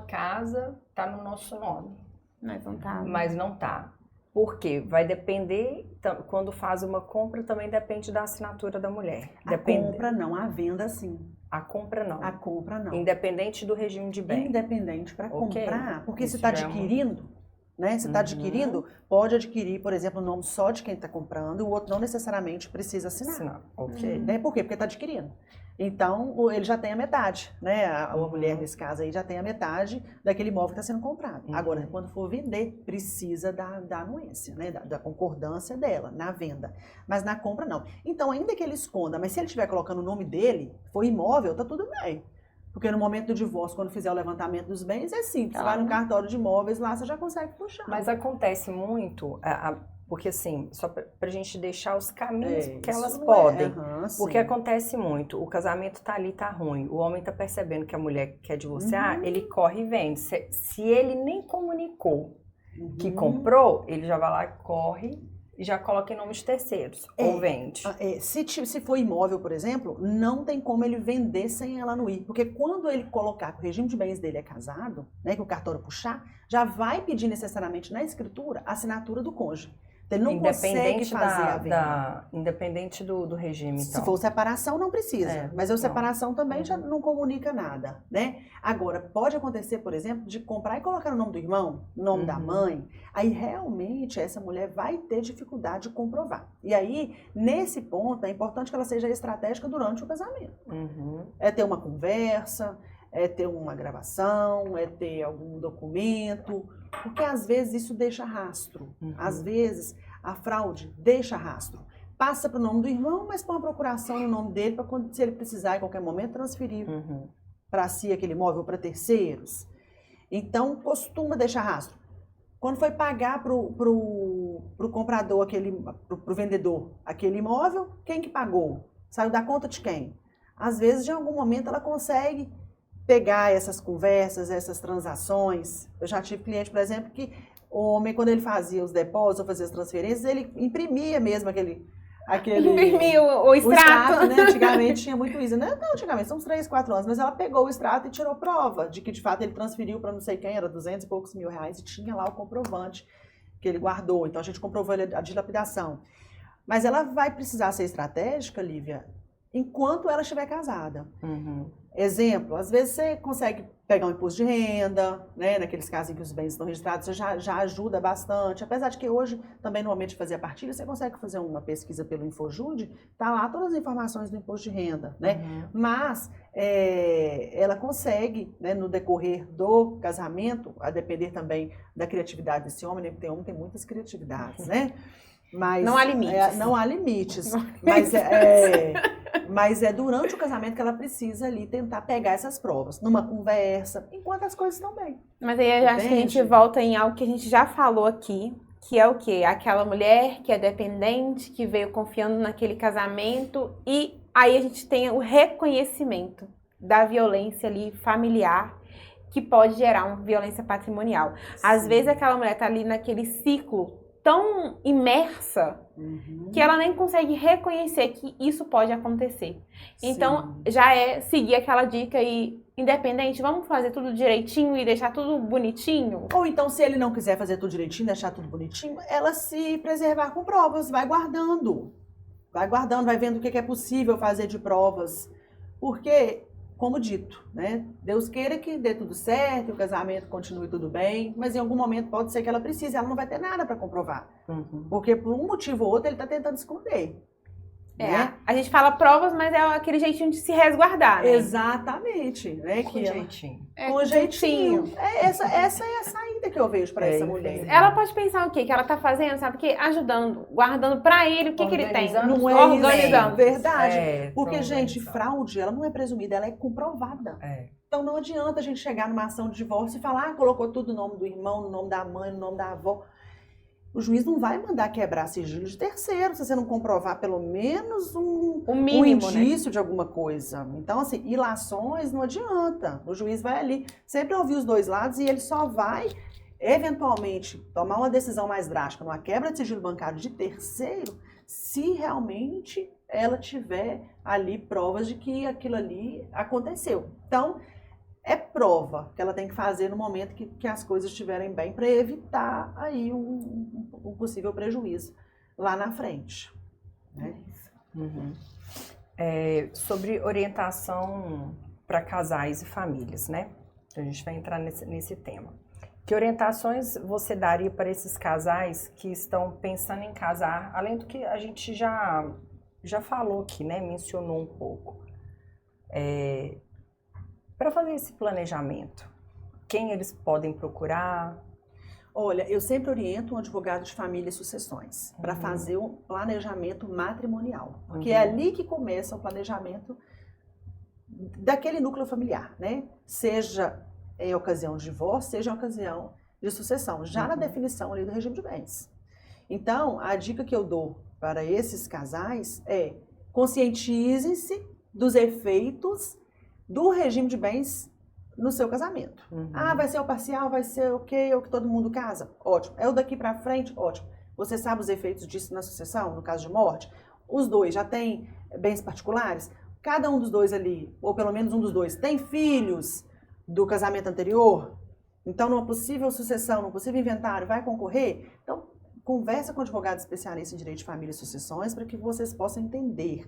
casa, tá no nosso nome. Mas não tá. Mas não tá. Porque vai depender, quando faz uma compra, também depende da assinatura da mulher. A compra não, a venda sim. A compra não. A compra não. Independente do regime de bem. Independente para comprar, porque se está Isso já é adquirindo, né? Se está adquirindo, pode adquirir, por exemplo, o nome só de quem está comprando, o outro não necessariamente precisa assinar. Ok. Né? Por quê? Porque está adquirindo. Então, ele já tem a metade, né? A mulher, nesse caso aí, já tem a metade daquele imóvel que está sendo comprado. Agora, quando for vender, precisa da anuência, né? Da concordância dela na venda. Mas na compra, não. Então, ainda que ele esconda, mas se ele estiver colocando o nome dele, for imóvel, tá tudo bem. Porque no momento do divórcio, quando fizer o levantamento dos bens, é simples. Vai no cartório de imóveis, lá você já consegue puxar. Mas acontece muito... Porque assim, só pra gente deixar os caminhos que elas podem. Porque acontece muito, o casamento tá ali, tá ruim. O homem tá percebendo que a mulher quer divorciar, ele corre e vende. Se ele nem comunicou que comprou, ele já vai lá, corre e já coloca em nome de terceiros. Ou vende. Se for imóvel, por exemplo, não tem como ele vender sem ela anuir. Porque quando ele colocar que o regime de bens dele é casado, né, que o cartório puxar, já vai pedir necessariamente na escritura a assinatura do cônjuge. Ele não consegue fazer a venda. Independente do regime, então. Se for separação, não precisa. Mas a separação também já não comunica nada, né? Agora, pode acontecer, por exemplo, de comprar e colocar no nome do irmão, no nome da mãe. Aí, realmente, essa mulher vai ter dificuldade de comprovar. E aí, nesse ponto, é importante que ela seja estratégica durante o casamento. É ter uma conversa, é ter uma gravação, é ter algum documento, porque às vezes isso deixa rastro. Às vezes a fraude deixa rastro. Passa para o nome do irmão, mas põe uma procuração no nome dele para quando, se ele precisar em qualquer momento, transferir para si aquele imóvel para terceiros. Então, costuma deixar rastro. Quando foi pagar para o comprador, para o vendedor, aquele imóvel, quem que pagou? Saiu da conta de quem? Às vezes, em algum momento, ela consegue pegar essas conversas, essas transações. Eu já tive cliente, por exemplo, que o homem, quando ele fazia os depósitos ou fazia as transferências, ele imprimia mesmo aquele imprimia o extrato. Né? Antigamente tinha muito isso. Não, antigamente, são uns 3, 4 anos, mas ela pegou o extrato e tirou prova de que, de fato, ele transferiu para não sei quem, era 200 e poucos mil reais, e tinha lá o comprovante que ele guardou. Então, a gente comprovou a dilapidação. Mas ela vai precisar ser estratégica, Lívia, enquanto ela estiver casada. Exemplo, às vezes você consegue pegar um imposto de renda, né? Naqueles casos em que os bens estão registrados, você já ajuda bastante. Apesar de que hoje, também no momento de fazer a partilha, você consegue fazer uma pesquisa pelo Infojude, tá lá todas as informações do imposto de renda, né? Mas ela consegue, né, no decorrer do casamento, a depender também da criatividade desse homem, né? Porque homem tem muitas criatividades, né? Mas, não há limites. Não há limites. Mas é durante o casamento que ela precisa ali tentar pegar essas provas, numa conversa, enquanto as coisas estão bem. Mas aí eu acho que a gente volta em algo que a gente já falou aqui, que é o quê? Aquela mulher que é dependente, que veio confiando naquele casamento, e aí a gente tem o reconhecimento da violência ali familiar, que pode gerar uma violência patrimonial. Às vezes aquela mulher tá ali naquele ciclo tão imersa que ela nem consegue reconhecer que isso pode acontecer. Então, já é seguir aquela dica aí, independente, vamos fazer tudo direitinho e deixar tudo bonitinho? Ou então, se ele não quiser fazer tudo direitinho, deixar tudo bonitinho, ela se preservar com provas, vai guardando, vai vendo o que é possível fazer de provas. Porque, como dito, né? Deus queira que dê tudo certo, que o casamento continue tudo bem, mas em algum momento pode ser que ela precise, ela não vai ter nada para comprovar. Porque por um motivo ou outro ele está tentando esconder. Né? A gente fala provas, mas é aquele jeitinho de se resguardar, né? Exatamente. Né? Com jeitinho. Com jeitinho. Essa é a saída que eu vejo para essa mulher. Ela pode pensar o quê? Que ela tá fazendo, sabe o quê? Ajudando, guardando para ele o que ele tem. Não é organizando. Verdade. Porque, gente, fraude, ela não é presumida, ela é comprovada. Então não adianta a gente chegar numa ação de divórcio e falar, colocou tudo no nome do irmão, no nome da mãe, no nome da avó. O juiz não vai mandar quebrar sigilo de terceiro se você não comprovar pelo menos um mínimo, indício, né, de alguma coisa. Então, assim, ilações não adianta. O juiz vai ali sempre ouvir os dois lados e ele só vai, eventualmente, tomar uma decisão mais drástica numa quebra de sigilo bancário de terceiro se realmente ela tiver ali provas de que aquilo ali aconteceu. Então, prova que ela tem que fazer no momento que as coisas estiverem bem, para evitar aí um possível prejuízo lá na frente. Né? Uhum. Sobre orientação para casais e famílias, né? A gente vai entrar nesse tema. Que orientações você daria para esses casais que estão pensando em casar, além do que a gente já falou aqui, né? Mencionou um pouco. Para fazer esse planejamento, quem eles podem procurar? Olha, eu sempre oriento um advogado de família e sucessões para fazer um planejamento matrimonial, porque é ali que começa o planejamento daquele núcleo familiar, né? Seja em ocasião de divórcio, seja em ocasião de sucessão, já na definição ali do regime de bens. Então, a dica que eu dou para esses casais é: conscientizem-se dos efeitos do regime de bens no seu casamento. Vai ser o parcial, vai ser o que todo mundo casa? Ótimo. É o daqui para frente? Ótimo. Você sabe os efeitos disso na sucessão, no caso de morte? Os dois já têm bens particulares? Cada um dos dois ali, ou pelo menos um dos dois, tem filhos do casamento anterior? Então, numa possível sucessão, num possível inventário, vai concorrer? Então, conversa com um advogado especialista em direito de família e sucessões para que vocês possam entender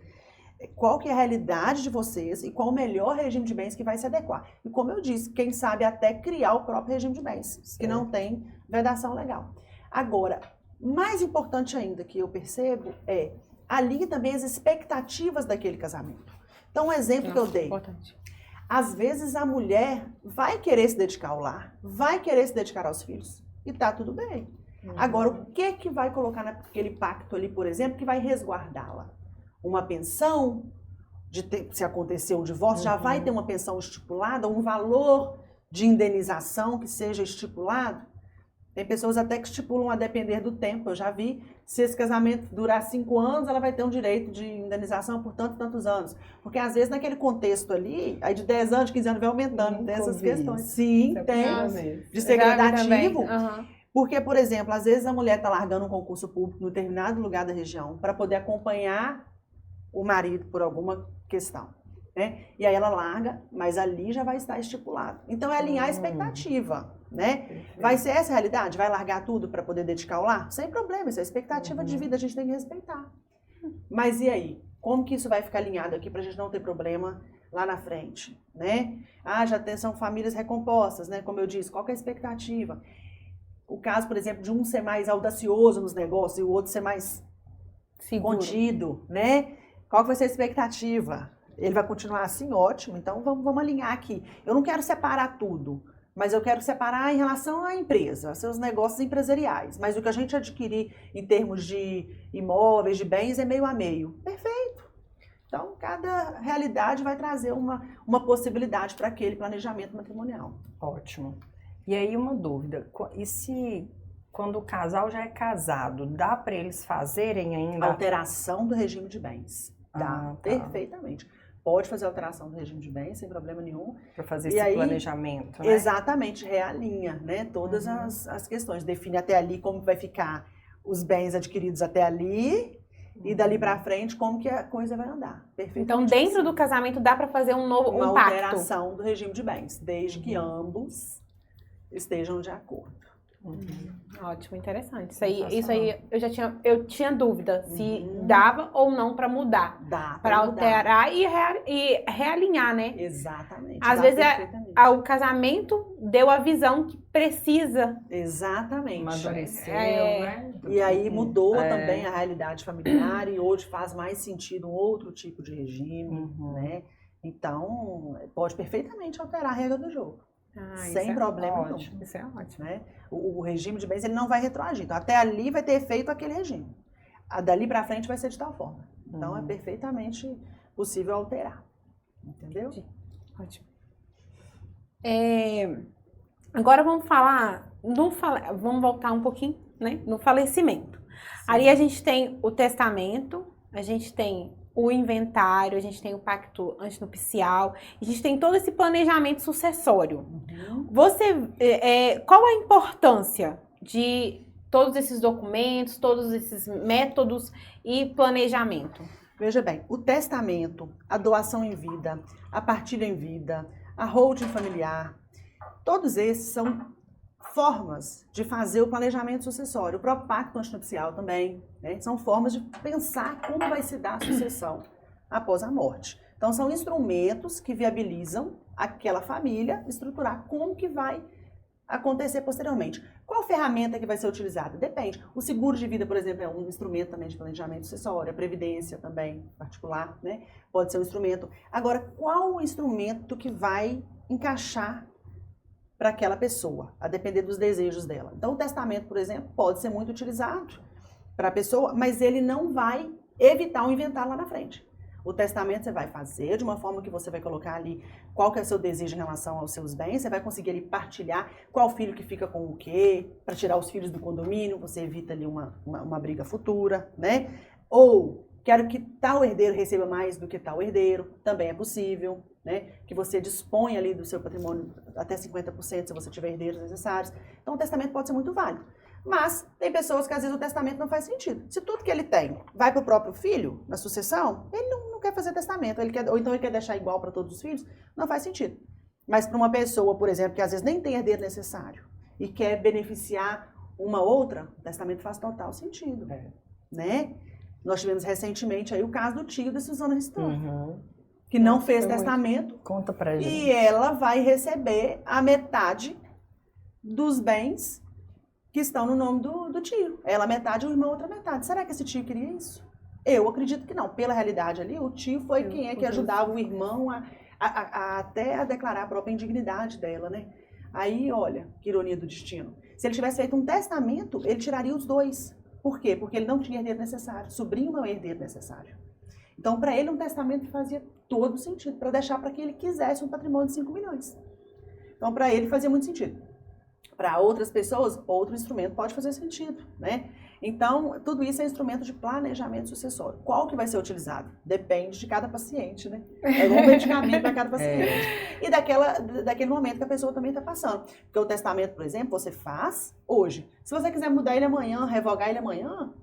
qual que é a realidade de vocês e qual o melhor regime de bens que vai se adequar. E como eu disse, quem sabe até criar o próprio regime de bens, que não tem vedação legal. Agora, mais importante ainda que eu percebo é ali também as expectativas daquele casamento. Então, um exemplo que eu dei. Importante. Às vezes a mulher vai querer se dedicar ao lar, vai querer se dedicar aos filhos, e tá tudo bem. Agora, o que vai colocar naquele pacto ali, por exemplo, que vai resguardá-la? Uma pensão, se acontecer um divórcio, já vai ter uma pensão estipulada, um valor de indenização que seja estipulado. Tem pessoas até que estipulam a depender do tempo. Eu já vi, se esse casamento durar 5 anos, ela vai ter um direito de indenização por tantos anos. Porque às vezes naquele contexto ali, aí de 10 anos, 15 anos vai aumentando, tem essas questões. Sim, tem. De ser gradativo. Porque, por exemplo, às vezes a mulher está largando um concurso público em determinado lugar da região para poder acompanhar o marido por alguma questão, né? E aí ela larga, mas ali já vai estar estipulado. Então é alinhar a expectativa, né? Perfeito. Vai ser essa a realidade? Vai largar tudo para poder dedicar ao lar? Sem problema, isso é expectativa de vida, a gente tem que respeitar. Mas e aí? Como que isso vai ficar alinhado aqui para a gente não ter problema lá na frente, né? São famílias recompostas, né? Como eu disse, qual que é a expectativa? O caso, por exemplo, de um ser mais audacioso nos negócios e o outro ser mais contido, né? Qual que vai ser a expectativa? Ele vai continuar assim? Ótimo, então vamos alinhar aqui. Eu não quero separar tudo, mas eu quero separar em relação à empresa, aos seus negócios empresariais. Mas o que a gente adquirir em termos de imóveis, de bens, é meio a meio. Perfeito. Então, cada realidade vai trazer uma possibilidade para aquele planejamento matrimonial. Ótimo. E aí uma dúvida, e se quando o casal já é casado, dá para eles fazerem ainda... Alteração do regime de bens. Dá, perfeitamente. Pode fazer alteração do regime de bens, sem problema nenhum. Para fazer esse planejamento, né? Exatamente, realinha, né? Todas as questões. Define até ali como vai ficar os bens adquiridos até ali e dali para frente como que a coisa vai andar. Então, dentro do casamento dá para fazer uma pacto. alteração do regime de bens, desde que ambos estejam de acordo. Ótimo, interessante. Isso aí eu tinha dúvida se dava ou não para mudar. Dá para alterar e realinhar, né? Exatamente. Às vezes o casamento deu a visão que precisa. Exatamente. Amadureceu, né? E aí mudou também a realidade familiar e hoje faz mais sentido um outro tipo de regime, né? Então, pode perfeitamente alterar a regra do jogo. Sem problema nenhum. Isso é ótimo. Né? O regime de bens ele não vai retroagir. Então, até ali vai ter efeito aquele regime. Dali para frente vai ser de tal forma. Então, é perfeitamente possível alterar. Entendeu? Ótimo. Agora vamos vamos voltar um pouquinho, né, no falecimento. Sim. Ali a gente tem o testamento, a gente tem o inventário, a gente tem o pacto antinupcial, a gente tem todo esse planejamento sucessório. Qual a importância de todos esses documentos, todos esses métodos e planejamento? Veja bem, o testamento, a doação em vida, a partilha em vida, a holding familiar. Todos esses são formas de fazer o planejamento sucessório. O próprio pacto antinupcial também, né? São formas de pensar como vai se dar a sucessão após a morte. Então, são instrumentos que viabilizam aquela família estruturar como que vai acontecer posteriormente. Qual ferramenta que vai ser utilizada? Depende. O seguro de vida, por exemplo, é um instrumento também de planejamento sucessório, a previdência também, particular, né? Pode ser um instrumento. Agora, qual o instrumento que vai encaixar para aquela pessoa, a depender dos desejos dela? Então, o testamento, por exemplo, pode ser muito utilizado para a pessoa, mas ele não vai evitar o inventário lá na frente. O testamento você vai fazer de uma forma que você vai colocar ali qual que é o seu desejo em relação aos seus bens, você vai conseguir ali partilhar qual filho que fica com o quê, para tirar os filhos do condomínio, você evita ali uma briga futura, né? Ou quero que tal herdeiro receba mais do que tal herdeiro, também é possível, né? Que você disponha ali do seu patrimônio até 50% se você tiver herdeiros necessários. Então o testamento pode ser muito válido. Mas tem pessoas que às vezes o testamento não faz sentido. Se tudo que ele tem vai para o próprio filho, na sucessão, ele não quer fazer testamento, ou então ele quer deixar igual para todos os filhos, não faz sentido. Mas para uma pessoa, por exemplo, que às vezes nem tem herdeiro necessário e quer beneficiar uma outra, o testamento faz total sentido, né? Nós tivemos recentemente aí o caso do tio da Suzana Ristoff, que não fez testamento. Conta pra gente. E ela vai receber a metade dos bens que estão no nome do tio. Ela metade e o irmão outra metade. Será que esse tio queria isso? Eu acredito que não. Pela realidade ali, o tio foi quem é que ajudava o irmão até a declarar a própria indignidade dela, né? Aí, olha, que ironia do destino. Se ele tivesse feito um testamento, ele tiraria os dois. Por quê? Porque ele não tinha herdeiro necessário. Sobrinho não é herdeiro necessário. Então, para ele, um testamento fazia todo sentido, para deixar para quem ele quisesse um patrimônio de 5 milhões. Então, para ele, fazia muito sentido. Para outras pessoas, outro instrumento pode fazer sentido, né? Então, tudo isso é instrumento de planejamento sucessório. Qual que vai ser utilizado? Depende de cada paciente, né? É igual um medicamento para cada paciente. E daquele momento que a pessoa também está passando. Porque o testamento, por exemplo, você faz hoje. Se você quiser mudar ele amanhã, revogar ele amanhã,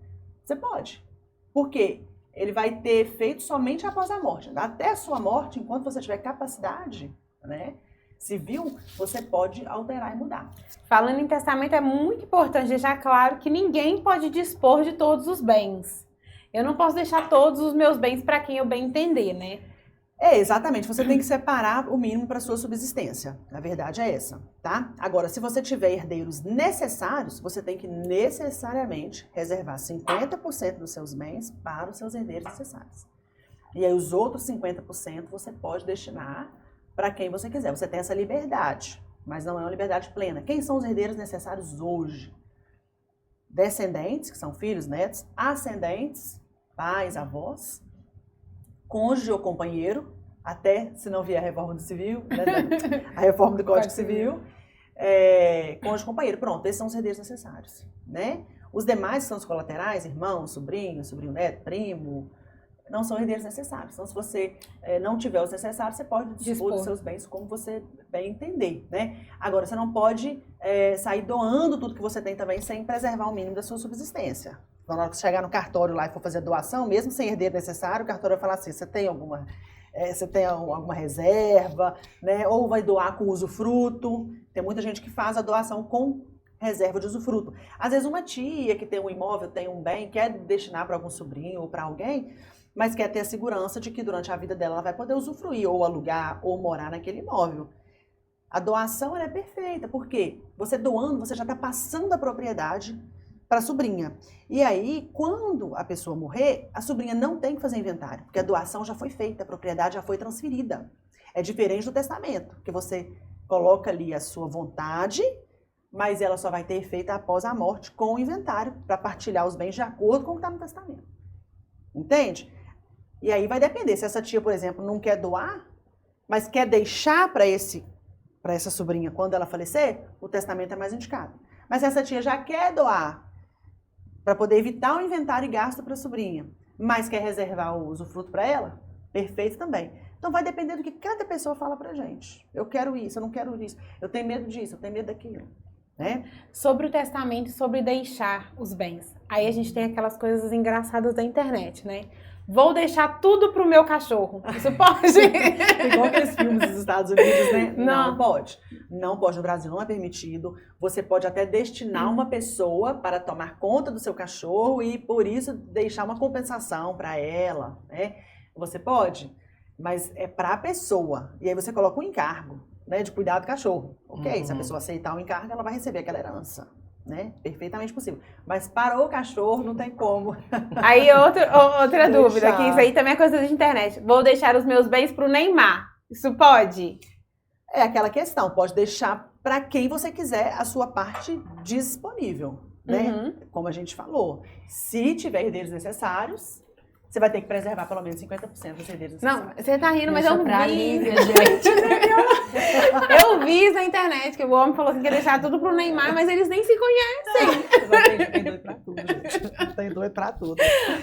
você pode. Por quê? Ele vai ter efeito somente após a morte. Até a sua morte, enquanto você tiver capacidade, né, civil, você pode alterar e mudar. Falando em testamento, é muito importante deixar claro que ninguém pode dispor de todos os bens. Eu não posso deixar todos os meus bens para quem eu bem entender, né? Exatamente. Você tem que separar o mínimo para sua subsistência. A verdade é essa, tá? Agora, se você tiver herdeiros necessários, você tem que necessariamente reservar 50% dos seus bens para os seus herdeiros necessários. E aí os outros 50% você pode destinar para quem você quiser. Você tem essa liberdade, mas não é uma liberdade plena. Quem são os herdeiros necessários hoje? Descendentes, que são filhos, netos, ascendentes, pais, avós, cônjuge ou companheiro, até se não vier a reforma do civil, né, a reforma do Código Civil, cônjuge, companheiro, pronto, esses são os herdeiros necessários, né? Os demais são os colaterais, irmão, sobrinho neto, primo, não são herdeiros necessários. Então, se você não tiver os necessários, você pode dispor dos seus bens como você bem entender, né? Agora, você não pode sair doando tudo que você tem também sem preservar o mínimo da sua subsistência. Então, na hora que você chegar no cartório lá e for fazer a doação, mesmo sem herdeiro necessário, o cartório vai falar assim, você tem alguma reserva, né? Ou vai doar com usufruto. Tem muita gente que faz a doação com reserva de usufruto. Às vezes uma tia que tem um imóvel, tem um bem, quer destinar para algum sobrinho ou para alguém, mas quer ter a segurança de que durante a vida dela ela vai poder usufruir, ou alugar, ou morar naquele imóvel. A doação ela é perfeita, porque você doando, você já está passando a propriedade para a sobrinha. E aí, quando a pessoa morrer, a sobrinha não tem que fazer inventário, porque a doação já foi feita, a propriedade já foi transferida. É diferente do testamento, que você coloca ali a sua vontade, mas ela só vai ter efeito após a morte com o inventário, para partilhar os bens de acordo com o que está no testamento. Entende? E aí vai depender, se essa tia, por exemplo, não quer doar, mas quer deixar para essa sobrinha quando ela falecer, o testamento é mais indicado. Mas se essa tia já quer doar, para poder evitar o inventário e gasto para a sobrinha, mas quer reservar o usufruto para ela, perfeito também. Então vai depender do que cada pessoa fala pra gente. Eu quero isso, eu não quero isso, eu tenho medo disso, eu tenho medo daquilo. Né? Sobre o testamento, sobre deixar os bens. Aí a gente tem aquelas coisas engraçadas da internet, né? vou deixar tudo pro meu cachorro. Isso pode? Igual aqueles filmes dos Estados Unidos, né? Não. Não pode. Não pode. No Brasil não é permitido. Você pode até destinar uma pessoa para tomar conta do seu cachorro e, por isso, deixar uma compensação para ela, né? Você pode, mas é para a pessoa. E aí você coloca um encargo, né, de cuidar do cachorro. Ok, se a pessoa aceitar o encargo, ela vai receber aquela herança. Né? Perfeitamente possível. Mas para o cachorro não tem como. Aí outra dúvida, Deixar. que isso aí também é coisa de internet. Vou deixar os meus bens pro Neymar. Isso pode? É aquela questão, pode deixar para quem você quiser a sua parte disponível, né? Uhum. Como a gente falou. Se tiver herdeiros necessários, você vai ter que preservar pelo menos 50% dos herdeiros Não, necessários. você tá rindo, mas Deixa eu pra vi. Lívia, gente. Eu vi isso na internet, que o homem falou assim que ia deixar tudo pro Neymar, mas eles nem se conhecem. Tem doido pra tudo, gente. Tem doido pra tudo.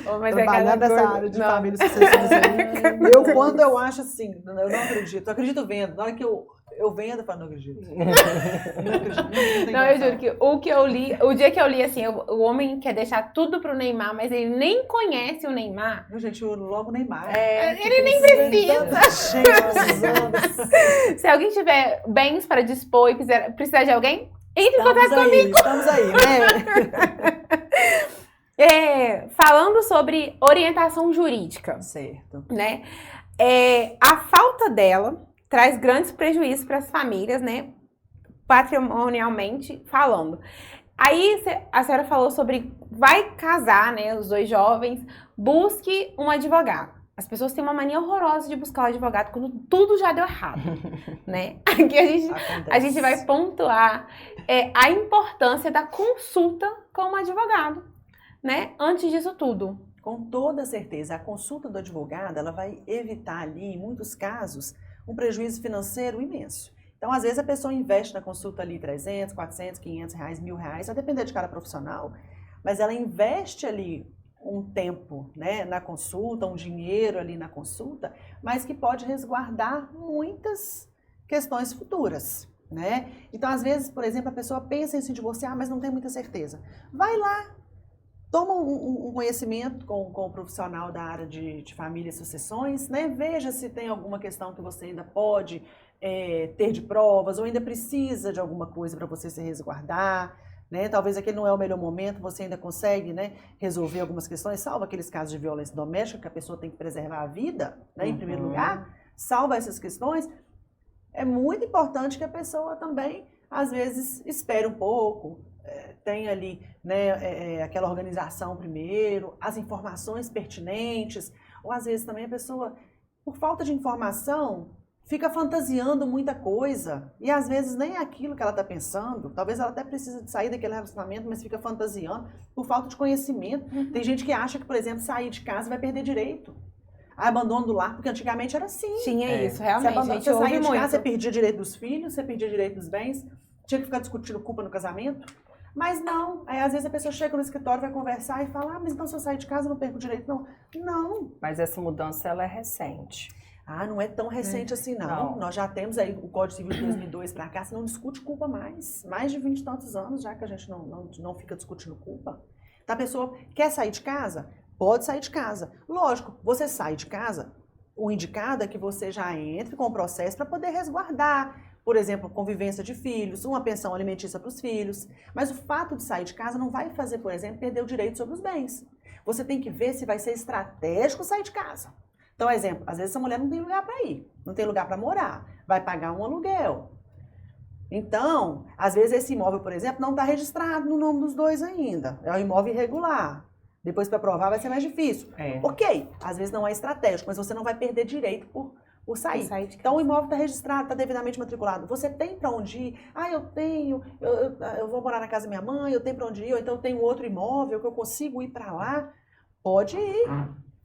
Oh, mas é Trabalhando aquela nessa coisa- área de Não. família e sucessões aí. Quando eu acho assim, eu não acredito. Eu acredito vendo. Na hora que eu vendo, eu falo, não acredito. Não acredito. Tem Não, eu condição. juro que o que eu li, o dia que eu li assim, o homem quer deixar tudo pro Neymar, mas ele nem conhece o Neymar. Meu, gente, logo o Neymar. Ele nem precisa. Gente, precisando. Se alguém tiver bens para dispor e precisar de alguém, entre em contato Estamos aí, né? falando sobre orientação jurídica, Certo. né? A falta dela traz grandes prejuízos para as famílias, né? Patrimonialmente falando. Aí a senhora falou sobre vai casar, né? Os dois jovens, busque um advogado. As pessoas têm uma mania horrorosa de buscar um advogado quando tudo já deu errado, né? Aqui a gente vai pontuar a importância da consulta com um advogado, né? Antes disso tudo. Com toda certeza, a consulta do advogado, ela vai evitar ali, em muitos casos, um prejuízo financeiro imenso. Então, às vezes, a pessoa investe na consulta ali 300, 400, 500 reais, R$1.000, vai depender de cada profissional, mas ela investe ali um tempo, né, na consulta, um dinheiro ali na consulta, mas que pode resguardar muitas questões futuras, né? Então, às vezes, por exemplo, a pessoa pensa em se divorciar, mas não tem muita certeza. Vai lá, toma um conhecimento com o profissional da área de família e sucessões, né? Veja se tem alguma questão que você ainda pode ter de provas ou ainda precisa de alguma coisa para você se resguardar, né? Talvez aquele não é o melhor momento, você ainda consegue, né, resolver algumas questões, salva aqueles casos de violência doméstica que a pessoa tem que preservar a vida, né, em primeiro lugar, salva essas questões. É muito importante que a pessoa também, às vezes, espere um pouco, tem ali, né, aquela organização primeiro, as informações pertinentes, ou às vezes também a pessoa, por falta de informação, fica fantasiando muita coisa, e às vezes nem é aquilo que ela está pensando, talvez ela até precise de sair daquele relacionamento, mas fica fantasiando por falta de conhecimento. Tem gente que acha que, por exemplo, sair de casa vai perder direito. Abandono do lar, porque antigamente era assim. Tinha isso, Você, realmente, a gente você ouve saía de muito. casa, você perdia direito dos filhos, você perdia direito dos bens, tinha que ficar discutindo culpa no casamento. Mas não, aí às vezes a pessoa chega no escritório, vai conversar e fala, mas então se eu sair de casa eu não perco direito, não. Não. Mas essa mudança, ela é recente. Ah, não é tão recente assim, não. Não. Nós já temos aí o Código Civil de 2002 para cá, você não discute culpa mais. Mais de 20 e tantos anos já que a gente não fica discutindo culpa. Então a pessoa quer sair de casa? Pode sair de casa. Lógico, você sai de casa, o indicado é que você já entre com o processo para poder resguardar, por exemplo, convivência de filhos, uma pensão alimentícia para os filhos. Mas o fato de sair de casa não vai fazer, por exemplo, perder o direito sobre os bens. Você tem que ver se vai ser estratégico sair de casa. Então, exemplo, às vezes essa mulher não tem lugar para ir, não tem lugar para morar, vai pagar um aluguel. Então, às vezes esse imóvel, por exemplo, não está registrado no nome dos dois ainda. É um imóvel irregular. Depois, para provar, vai ser mais difícil. Ok, às vezes não é estratégico, mas você não vai perder direito por sair. Então, o imóvel está registrado, está devidamente matriculado. Você tem para onde ir? Ah, eu tenho, eu vou morar na casa da minha mãe, eu tenho para onde ir, ou então eu tenho outro imóvel que eu consigo ir para lá. Pode ir.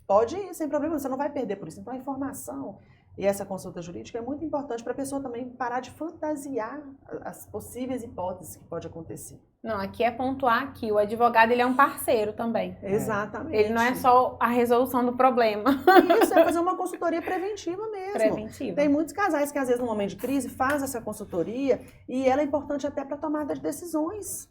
Pode ir, sem problema, você não vai perder por isso. Então, a informação e essa consulta jurídica é muito importante para a pessoa também parar de fantasiar as possíveis hipóteses que pode acontecer. Não, aqui é pontuar que o advogado, ele é um parceiro também. Exatamente. Ele não é só a resolução do problema. Isso, é fazer uma consultoria preventiva mesmo. Preventiva. Tem muitos casais que, às vezes, no momento de crise, fazem essa consultoria e ela é importante até para tomada de decisões,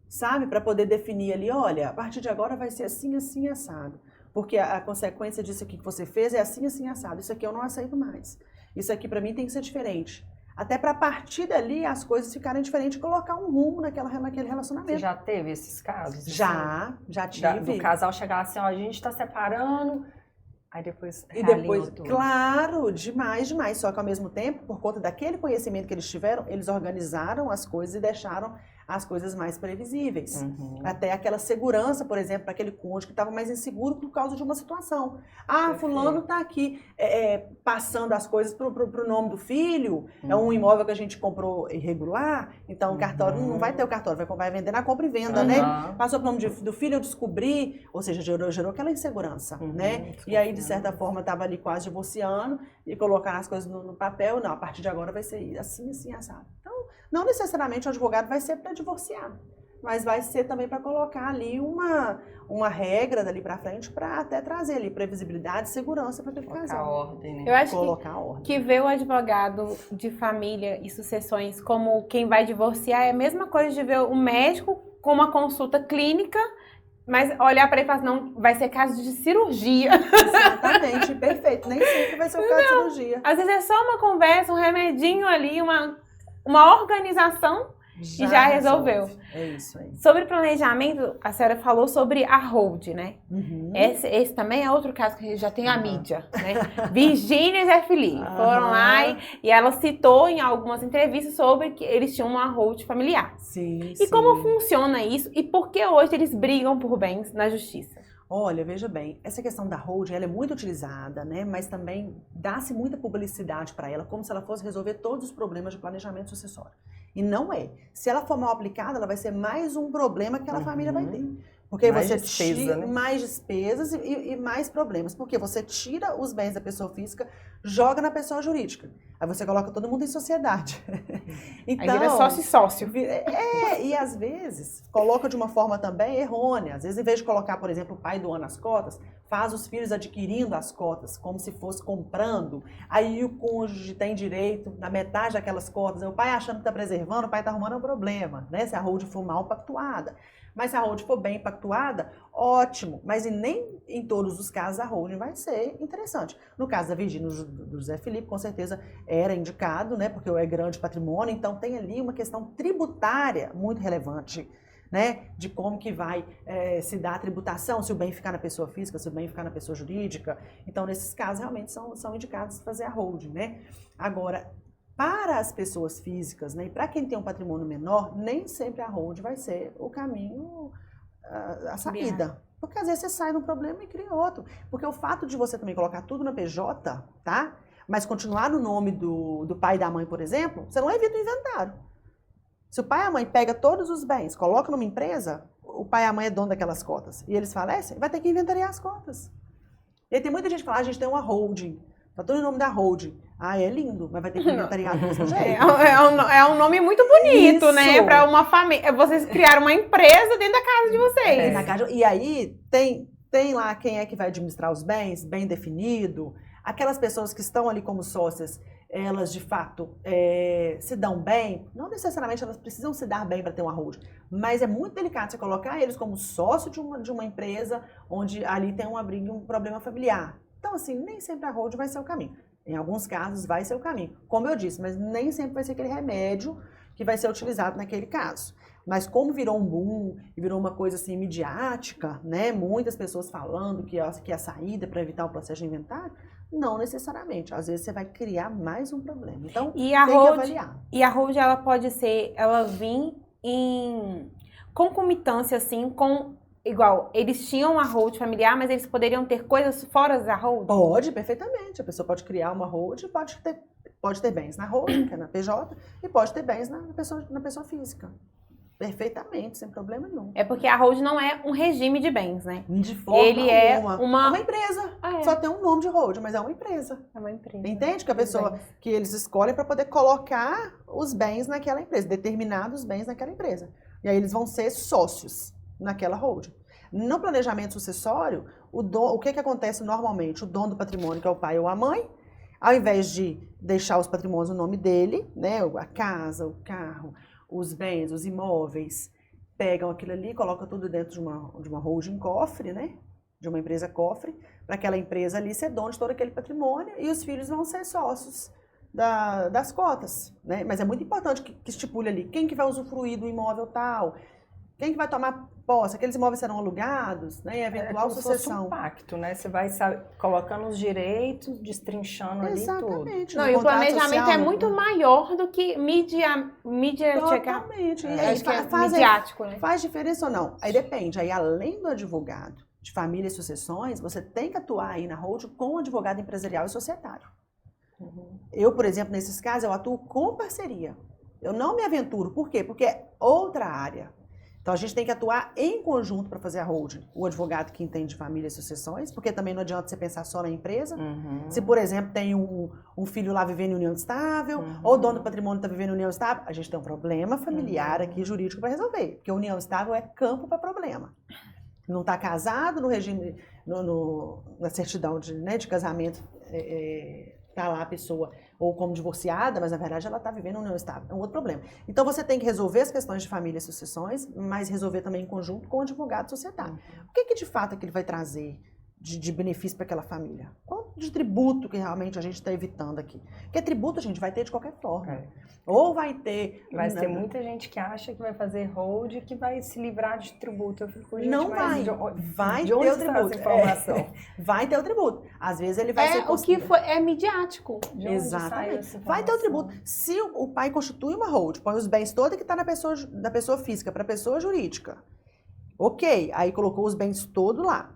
sabe? Para poder definir ali, olha, a partir de agora vai ser assim, assim, assado. Porque a consequência disso aqui que você fez é assim, assim, assado. Isso aqui eu não aceito mais. Isso aqui para mim tem que ser diferente. Até para partir dali as coisas ficarem diferentes e colocar um rumo naquele relacionamento. Você já teve esses casos? Já tive. Do casal chegar assim, ó, a gente tá separando, aí depois E depois, tudo. claro, demais, demais. Só que ao mesmo tempo, por conta daquele conhecimento que eles tiveram, eles organizaram as coisas e deixaram as coisas mais previsíveis. Até aquela segurança, por exemplo, para aquele cônjuge que estava mais inseguro por causa de uma situação. Ah, Perfeito. fulano está aqui passando as coisas para o nome do filho, é um imóvel que a gente comprou irregular, então o cartório não vai ter o cartório, vai vender na compra e venda, né? Passou para o nome do filho, eu descobri, ou seja, gerou aquela insegurança, né? E aí, de certa forma, estava ali quase divorciando e colocar as coisas no papel, não, a partir de agora vai ser assim, assim, assado. Então, não necessariamente o advogado vai ser para divorciar, mas vai ser também para colocar ali uma regra dali para frente para até trazer ali previsibilidade e segurança para aquele casal. Ordem, né? Eu acho Colocar ordem. que ver o advogado de família e sucessões como quem vai divorciar é a mesma coisa de ver o médico com uma consulta clínica, mas olhar para ele e falar, não, vai ser caso de cirurgia. Exatamente, perfeito. Nem sempre vai ser o caso de cirurgia. Às vezes é só uma conversa, um remedinho ali, uma organização e já resolveu. Resolve. É isso aí. Sobre planejamento, a senhora falou sobre a hold, né? Esse também é outro caso que já tem a mídia, né? Virgínia e Zé Felipe foram lá e ela citou em algumas entrevistas sobre que eles tinham uma hold familiar. Sim, E como funciona isso e por que hoje eles brigam por bens na justiça? Olha, veja bem, essa questão da holding, ela é muito utilizada, né? Mas também dá-se muita publicidade para ela, como se ela fosse resolver todos os problemas de planejamento sucessório. E não é. Se ela for mal aplicada, ela vai ser mais um problema que aquela família vai ter. Porque Mais você despesa, tira né? mais despesas e mais problemas. Porque você tira os bens da pessoa física, joga na pessoa jurídica. Aí você coloca todo mundo em sociedade. Então, Aí vira sócio e sócio. e às vezes coloca de uma forma também errônea. Às vezes, em vez de colocar, por exemplo, o pai doando as cotas, faz os filhos adquirindo as cotas, como se fosse comprando. Aí o cônjuge tem direito na metade daquelas cotas. O pai achando que está preservando, o pai está arrumando um problema, né? Se a holding for mal pactuada. Mas se a holding for bem pactuada, ótimo. Mas nem em todos os casos a holding vai ser interessante. No caso da Virgínia e do Zé Felipe, com certeza era indicado, né? Porque é grande patrimônio, então tem ali uma questão tributária muito relevante, né? De como que vai se dar a tributação, se o bem ficar na pessoa física, se o bem ficar na pessoa jurídica. Então, nesses casos, realmente são indicados fazer a holding, né? Agora, para as pessoas físicas, né, e para quem tem um patrimônio menor, nem sempre a holding vai ser o caminho, a saída. Porque às vezes você sai de um problema e cria outro. Porque o fato de você também colocar tudo na PJ, tá? Mas continuar no nome do pai e da mãe, por exemplo, você não evita o inventário. Se o pai e a mãe pegam todos os bens, colocam numa empresa, o pai e a mãe é dono daquelas cotas, e eles falecem, vai ter que inventariar as cotas. E aí tem muita gente que fala, a gente tem uma holding, tá tudo em nome da holding. Ah, é lindo, mas vai ter que inventariar do mesmo jeito. É um nome muito bonito, Isso. né? Para uma família. Vocês criaram uma empresa dentro da casa de vocês. E aí tem lá quem é que vai administrar os bens, bem definido. Aquelas pessoas que estão ali como sócias, elas de fato se dão bem. Não necessariamente elas precisam se dar bem para ter uma holding, mas é muito delicado você colocar eles como sócio de uma empresa onde ali tem uma briga, um problema familiar. Então, assim, nem sempre a holding vai ser o caminho. Em alguns casos vai ser o caminho, como eu disse, mas nem sempre vai ser aquele remédio que vai ser utilizado naquele caso. Mas como virou um boom e virou uma coisa assim midiática, né? Muitas pessoas falando que é a saída para evitar o processo de inventário, não necessariamente. Às vezes você vai criar mais um problema. Então, tem que avaliar. E a holding, ela vir em concomitância, assim, com... Igual, eles tinham uma holding familiar, mas eles poderiam ter coisas fora da holding? Pode, perfeitamente. A pessoa pode criar uma holding, pode ter bens na holding, que é na PJ, e pode ter bens na pessoa física. Perfeitamente, sem problema nenhum. É porque a holding não é um regime de bens, né? De forma alguma. É uma empresa. Só tem um nome de holding, mas é uma empresa. É uma empresa. Entende? Que a pessoa que eles escolhem para poder colocar os bens naquela empresa, determinados bens naquela empresa. E aí eles vão ser sócios naquela holding. No planejamento sucessório, o que acontece normalmente? O dono do patrimônio, que é o pai ou a mãe, ao invés de deixar os patrimônios no nome dele, né, a casa, o carro, os bens, os imóveis, pegam aquilo ali, colocam tudo dentro de uma holding cofre, né? de uma empresa cofre, para aquela empresa ali ser dona de todo aquele patrimônio e os filhos vão ser sócios das cotas, né? Mas é muito importante que estipule ali quem que vai usufruir do imóvel tal, quem que vai tomar posse, aqueles imóveis serão alugados, né? Em eventual sucessão. Um pacto, né? Você vai colocando os direitos, destrinchando ali tudo. Exatamente. Não, e o planejamento é muito maior do que mídia Totalmente. E aí, acho que é midiático, né? Faz diferença ou não? Aí depende. Aí, além do advogado de família e sucessões, você tem que atuar aí na holding com o advogado empresarial e societário. Eu, por exemplo, nesses casos, eu atuo com parceria. Eu não me aventuro. Por quê? Porque é outra área. Então, a gente tem que atuar em conjunto para fazer a holding. O advogado que entende de família e sucessões, porque também não adianta você pensar só na empresa. Se, por exemplo, tem um filho lá vivendo em união estável, ou o dono do patrimônio está vivendo em união estável, a gente tem um problema familiar aqui, jurídico, para resolver. Porque união estável é campo para problema. Não está casado no regime, na certidão de casamento, está lá a pessoa ou como divorciada, mas na verdade ela está vivendo união estável. É um outro problema. Então você tem que resolver as questões de família e sucessões, mas resolver também em conjunto com o advogado societário. O que de fato é que ele vai trazer de benefício para aquela família? Quanto de tributo que realmente a gente está evitando aqui? Porque tributo a gente vai ter de qualquer forma. Ou vai ter... Mas tem muita gente que acha que vai fazer hold e que vai se livrar de tributo. Eu fico, gente, não vai. Vai ter o tributo. Informação? Vai ter o tributo. Às vezes ele vai ser... O que é midiático. Exatamente. Vai ter o tributo. Se o pai constitui uma holding, põe os bens todos que está da pessoa física para a pessoa jurídica. Ok, aí colocou os bens todos lá.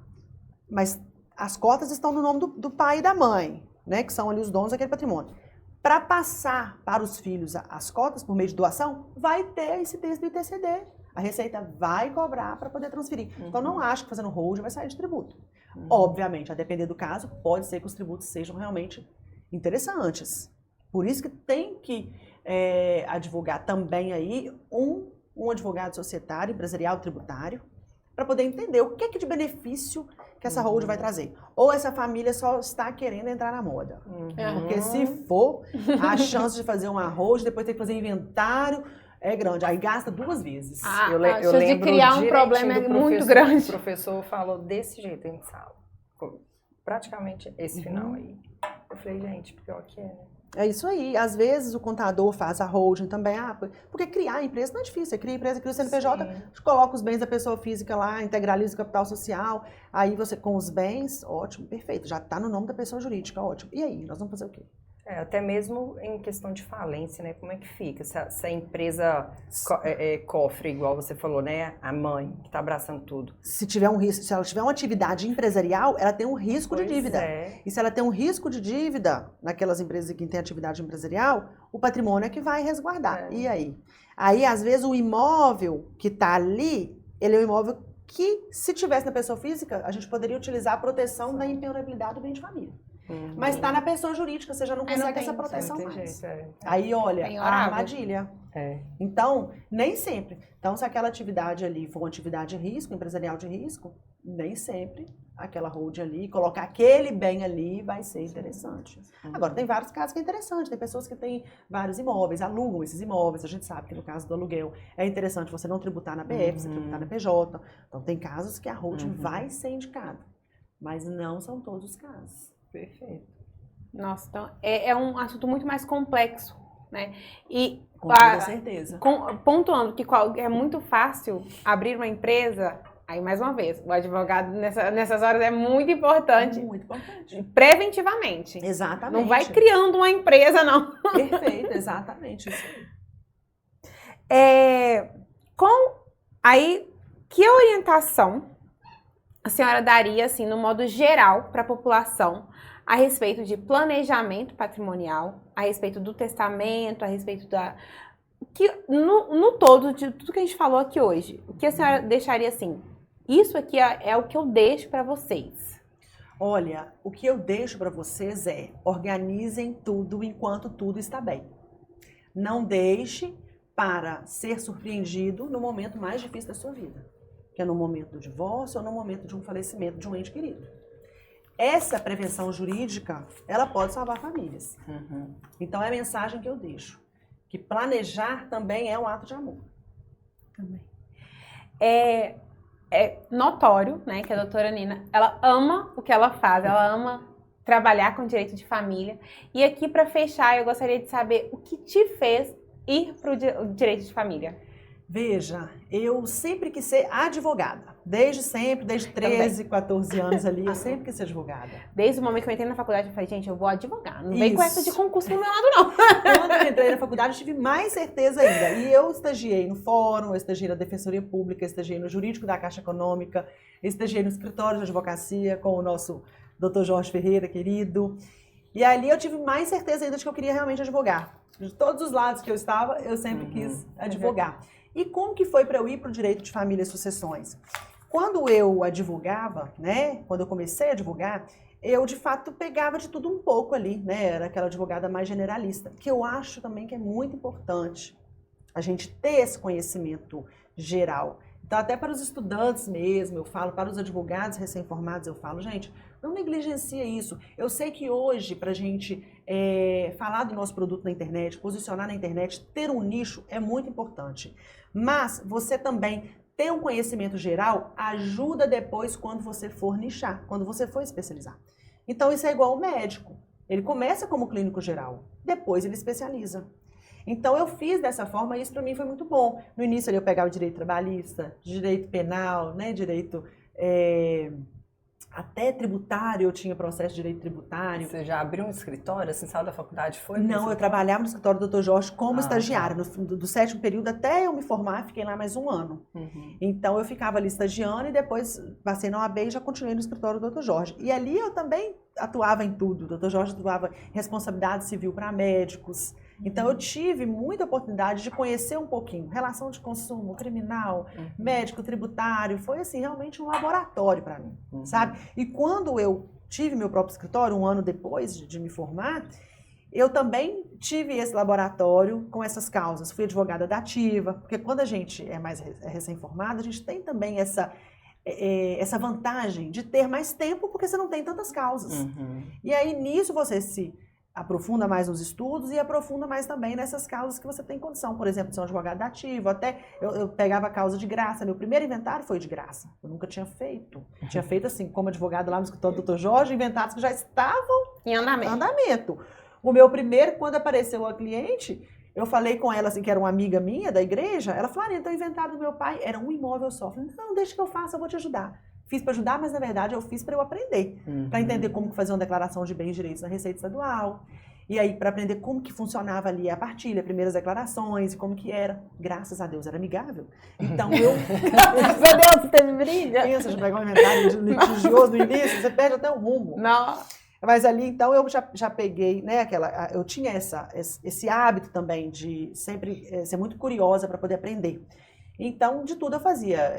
Mas as cotas estão no nome do pai e da mãe, né? Que são ali os donos daquele patrimônio. Para passar para os filhos as cotas por meio de doação, vai ter esse texto do ITCD. A Receita vai cobrar para poder transferir. Então, não acho que fazendo hold vai sair de tributo. Obviamente, a depender do caso, pode ser que os tributos sejam realmente interessantes. Por isso que tem que advogar também aí um advogado societário, empresarial, tributário, para poder entender o que é de benefício que essa holding vai trazer. Ou essa família só está querendo entrar na moda. Porque se for, a chance de fazer uma holding, depois ter que fazer inventário, é grande. Aí gasta 2 vezes. A chance de criar um problema é muito grande. O professor falou desse jeito em sala. Praticamente esse final aí. Eu falei, gente, pior que é, né? É isso aí. Às vezes o contador faz a holding também. Porque criar a empresa não é difícil. Você cria a empresa, cria o CNPJ, coloca os bens da pessoa física lá, integraliza o capital social. Aí você, com os bens, ótimo, perfeito. Já está no nome da pessoa jurídica, ótimo. E aí, nós vamos fazer o quê? Até mesmo em questão de falência, né? Como é que fica? Se a empresa cofre, igual você falou, né? A mãe que está abraçando tudo. Se tiver um risco, se ela tiver uma atividade empresarial, ela tem um risco de dívida. E se ela tem um risco de dívida naquelas empresas que têm atividade empresarial, o patrimônio é que vai resguardar. E aí? Aí, às vezes, o imóvel que está ali, ele é um imóvel que, se tivesse na pessoa física, a gente poderia utilizar a proteção da impenhorabilidade do bem de família. Mas está na pessoa jurídica, você já não consegue essa proteção mais. Aí, olha, a armadilha. Então, nem sempre. Então, se aquela atividade ali for uma atividade de risco, empresarial de risco, nem sempre aquela holding ali, colocar aquele bem ali vai ser interessante. Agora, tem vários casos que é interessante. Tem pessoas que têm vários imóveis, alugam esses imóveis. A gente sabe que no caso do aluguel é interessante você não tributar na PF, você tributar na PJ. Então, tem casos que a holding vai ser indicada. Mas não são todos os casos. Perfeito. Nossa, então é um assunto muito mais complexo, né? E com toda certeza. Pontuando que é muito fácil abrir uma empresa, aí mais uma vez, o advogado nessas horas é muito importante. Muito importante. Preventivamente. Exatamente. Não vai criando uma empresa, não. Perfeito, exatamente isso aí. Aí, que orientação a senhora daria, assim, no modo geral, para a população, a respeito de planejamento patrimonial, a respeito do testamento, a respeito no todo, de tudo que a gente falou aqui hoje? O que a senhora deixaria assim? Isso aqui é o que eu deixo para vocês. Olha, o que eu deixo para vocês é: organizem tudo enquanto tudo está bem. Não deixe para ser surpreendido no momento mais difícil da sua vida, que é no momento do divórcio ou no momento de um falecimento de um ente querido. Essa prevenção jurídica, ela pode salvar famílias. Então, é a mensagem que eu deixo. Que planejar também é um ato de amor. Também. é notório, né, que a doutora Nina, ela ama o que ela faz, ela ama trabalhar com direito de família. E aqui, para fechar, eu gostaria de saber o que te fez ir para o direito de família. Veja, eu sempre quis ser advogada. Desde sempre, desde 13, 14 anos ali, eu sempre quis ser advogada. Desde o momento que eu entrei na faculdade, eu falei, gente, eu vou advogar. Não vem com essa de concurso no meu lado, não. Quando eu entrei na faculdade, eu tive mais certeza ainda. E eu estagiei no Fórum, eu estagiei na Defensoria Pública, eu estagiei no Jurídico da Caixa Econômica, eu estagiei no Escritório de Advocacia com o nosso Dr. Jorge Ferreira, querido. E ali eu tive mais certeza ainda de que eu queria realmente advogar. De todos os lados que eu estava, eu sempre quis advogar. E como que foi para eu ir para o direito de família e sucessões? Quando eu advogava, né, quando eu comecei a advogar, eu de fato pegava de tudo um pouco ali, né, era aquela advogada mais generalista, que eu acho também que é muito importante a gente ter esse conhecimento geral. Então, até para os estudantes mesmo, eu falo, para os advogados recém-formados, eu falo, gente, não negligencia isso. Eu sei que hoje, para a gente falar do nosso produto na internet, posicionar na internet, ter um nicho é muito importante. Mas você também ter um conhecimento geral ajuda depois quando você for nichar, quando você for especializar. Então, isso é igual ao médico. Ele começa como clínico geral, depois ele especializa. Então, eu fiz dessa forma e isso para mim foi muito bom. No início ali, eu pegava o direito trabalhista, direito penal, né, direito até tributário, eu tinha processo de direito tributário. Você já abriu um escritório, assim, saiu da faculdade? Foi? Não, eu trabalhava no escritório do Dr. Jorge como estagiária. Do 7º período até eu me formar, fiquei lá mais um ano. Então, eu ficava ali estagiando e depois passei na OAB e já continuei no escritório do Dr. Jorge. E ali eu também atuava em tudo. O Dr. Jorge atuava em responsabilidade civil para médicos. Então, eu tive muita oportunidade de conhecer um pouquinho relação de consumo, criminal, médico, tributário. Foi, assim, realmente um laboratório para mim, sabe? E quando eu tive meu próprio escritório, um ano depois de me formar, eu também tive esse laboratório com essas causas. Fui advogada da ativa, porque quando a gente é mais recém-formada, a gente tem também essa vantagem de ter mais tempo, porque você não tem tantas causas. E aí, nisso, você se aprofunda mais nos estudos e aprofunda mais também nessas causas que você tem condição. Por exemplo, ser um advogado ativo, até eu pegava a causa de graça. Meu primeiro inventário foi de graça. Eu nunca tinha feito. Eu tinha feito, assim, como advogado lá no escritório do Dr. Jorge, inventários que já estavam em andamento. O meu primeiro, quando apareceu a cliente, eu falei com ela, assim, que era uma amiga minha da igreja, ela falou, então o inventário do meu pai era um imóvel só. Eu falei, não, deixa que eu faça, eu vou te ajudar. Fiz para ajudar, mas na verdade eu fiz para eu aprender. Para entender como fazer uma declaração de bens e direitos na Receita Estadual. E aí, para aprender como que funcionava ali a partilha, primeiras declarações e como que era. Graças a Deus, era amigável. Então eu... Graças a Deus, teve brilha. Pensa, de pegar um inventário de litigioso no início, você perde até o rumo. Não. Mas ali, então, eu já peguei, né, eu tinha esse hábito também de sempre ser muito curiosa para poder aprender. Então, de tudo eu fazia.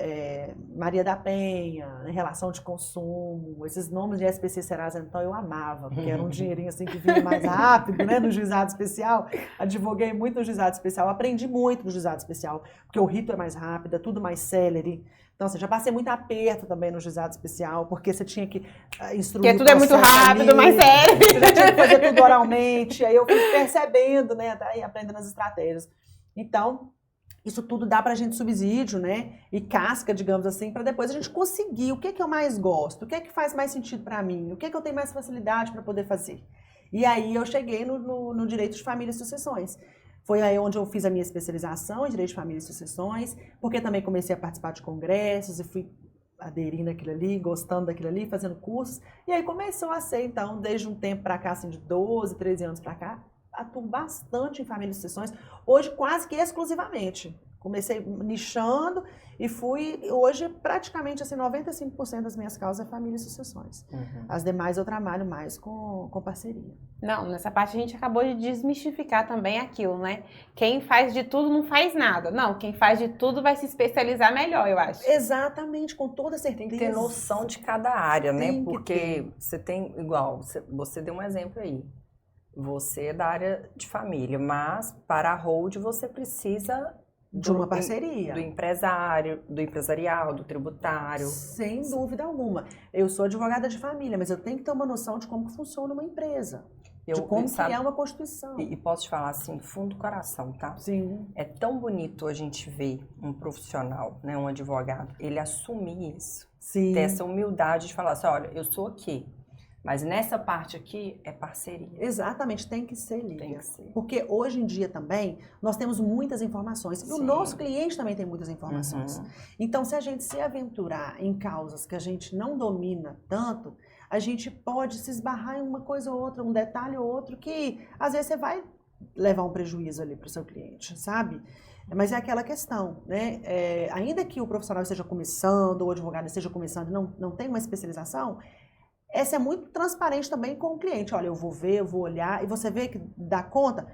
Maria da Penha, né, relação de consumo, esses nomes de SPC Serasa, então eu amava, porque era um dinheirinho assim que vinha mais rápido, né, no juizado especial. Advoguei muito no juizado especial, aprendi muito no juizado especial, porque o rito é mais rápido, é tudo mais célere. Então, assim, já passei muito aperto também no juizado especial, porque você tinha que instruir. Porque tudo é muito rápido, mais sério. Você já tinha que fazer tudo oralmente, aí eu fui percebendo, né, e aprendendo as estratégias. Então, isso tudo dá pra gente subsídio, né? E casca, digamos assim, para depois a gente conseguir o que eu mais gosto, o que faz mais sentido para mim, o que eu tenho mais facilidade para poder fazer. E aí eu cheguei no direito de família e sucessões. Foi aí onde eu fiz a minha especialização em direito de família e sucessões, porque também comecei a participar de congressos e fui aderindo àquilo ali, gostando daquilo ali, fazendo cursos. E aí começou a ser, então, desde um tempo para cá, assim, de 12, 13 anos para cá, atuo bastante em família e sucessões, hoje quase que exclusivamente. Comecei nichando e fui, hoje praticamente assim, 95% das minhas causas é família e sucessões. As demais eu trabalho mais com parceria. Não, nessa parte a gente acabou de desmistificar também aquilo, né? Quem faz de tudo não faz nada. Não, quem faz de tudo vai se especializar melhor, eu acho. Exatamente, com toda certeza. Tem que ter noção de cada área, né? Porque você tem, igual, você deu um exemplo aí. Você é da área de família, mas para a hold você precisa de uma parceria. Do empresário, do empresarial, do tributário. Sem dúvida alguma. Eu sou advogada de família, mas eu tenho que ter uma noção de como funciona uma empresa. de como que é uma Constituição. E posso te falar assim, fundo do coração, tá? Sim. É tão bonito a gente ver um profissional, né, um advogado, ele assumir isso. Sim. Ter essa humildade de falar assim, olha, eu sou aqui, mas nessa parte aqui é parceria. Exatamente, tem que ser, Lívia. Tem que ser. Porque hoje em dia também, nós temos muitas informações. E o Sim. nosso cliente também tem muitas informações. Uhum. Então, se a gente se aventurar em causas que a gente não domina tanto, a gente pode se esbarrar em uma coisa ou outra, um detalhe ou outro, que às vezes você vai levar um prejuízo ali para o seu cliente, sabe? Mas é aquela questão, né? Ainda que o profissional esteja começando, ou o advogado esteja começando e não tem uma especialização, essa é muito transparente também com o cliente. Olha, eu vou ver, eu vou olhar, e você vê que dá conta,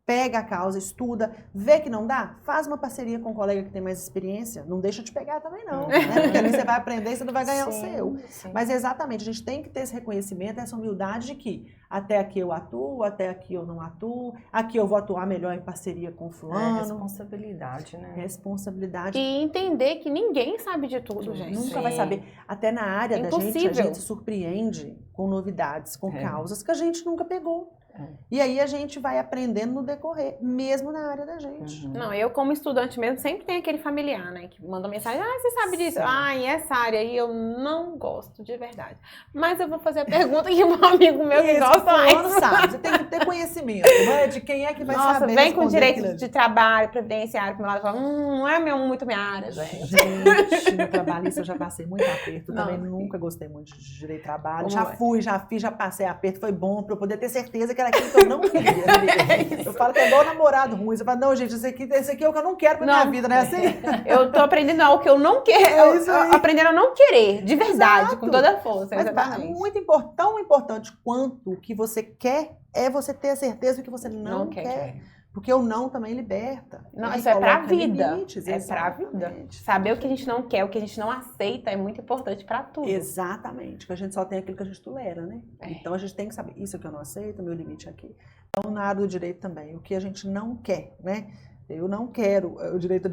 pega a causa, estuda, vê que não dá, faz uma parceria com um colega que tem mais experiência, não deixa te pegar também não, né? Porque ali você vai aprender e você não vai ganhar o seu. Sim. Mas exatamente, a gente tem que ter esse reconhecimento, essa humildade de que até aqui eu atuo, até aqui eu não atuo, aqui eu vou atuar melhor em parceria com fulano. Responsabilidade, né? Responsabilidade. E entender que ninguém sabe de tudo, gente. Nunca vai saber. Até na área da gente, a Impossível. gente se surpreende com novidades, com causas que a gente nunca pegou. É. E aí a gente vai aprendendo no decorrer, mesmo na área da gente. Uhum. Não, eu como estudante mesmo, sempre tem aquele familiar, né, que manda mensagem, você sabe disso? Sim. E essa área aí eu não gosto, de verdade. Mas eu vou fazer a pergunta que um amigo meu que gosta fulano mais. sabe, você tem que ter conhecimento, né? De quem é que vai Nossa, saber vem com responder direito aquilo de ali. trabalho, previdenciário, pro meu lado, fala, não é muito minha área, gente. Gente, no trabalhista eu já passei muito aperto, Não. também nunca gostei muito de direito de trabalho, Como já é? fui, já fiz, já passei aperto, foi bom pra eu poder ter certeza que era aquilo que eu não queria. Eu falo que é igual namorado ruim, você fala, não gente, esse aqui é o que eu não quero pra minha Não. vida, não é assim? Eu tô aprendendo algo que eu não quero, É isso aí. aprendendo a não querer, de verdade, Exato. com toda a força, Mas exatamente. tão importante quanto o que você quer é você ter a certeza do que você não quer. Porque o não também liberta. Não, Ele isso é pra coloca vida. limites, É pra vida. exatamente. Saber o que a gente não quer, o que a gente não aceita é muito importante pra tudo. Exatamente, porque a gente só tem aquilo que a gente tolera, né? É. Então a gente tem que saber, isso aqui eu não aceito, meu limite é aqui. Então na área do direito também, o que a gente não quer, né? Eu não quero, o direito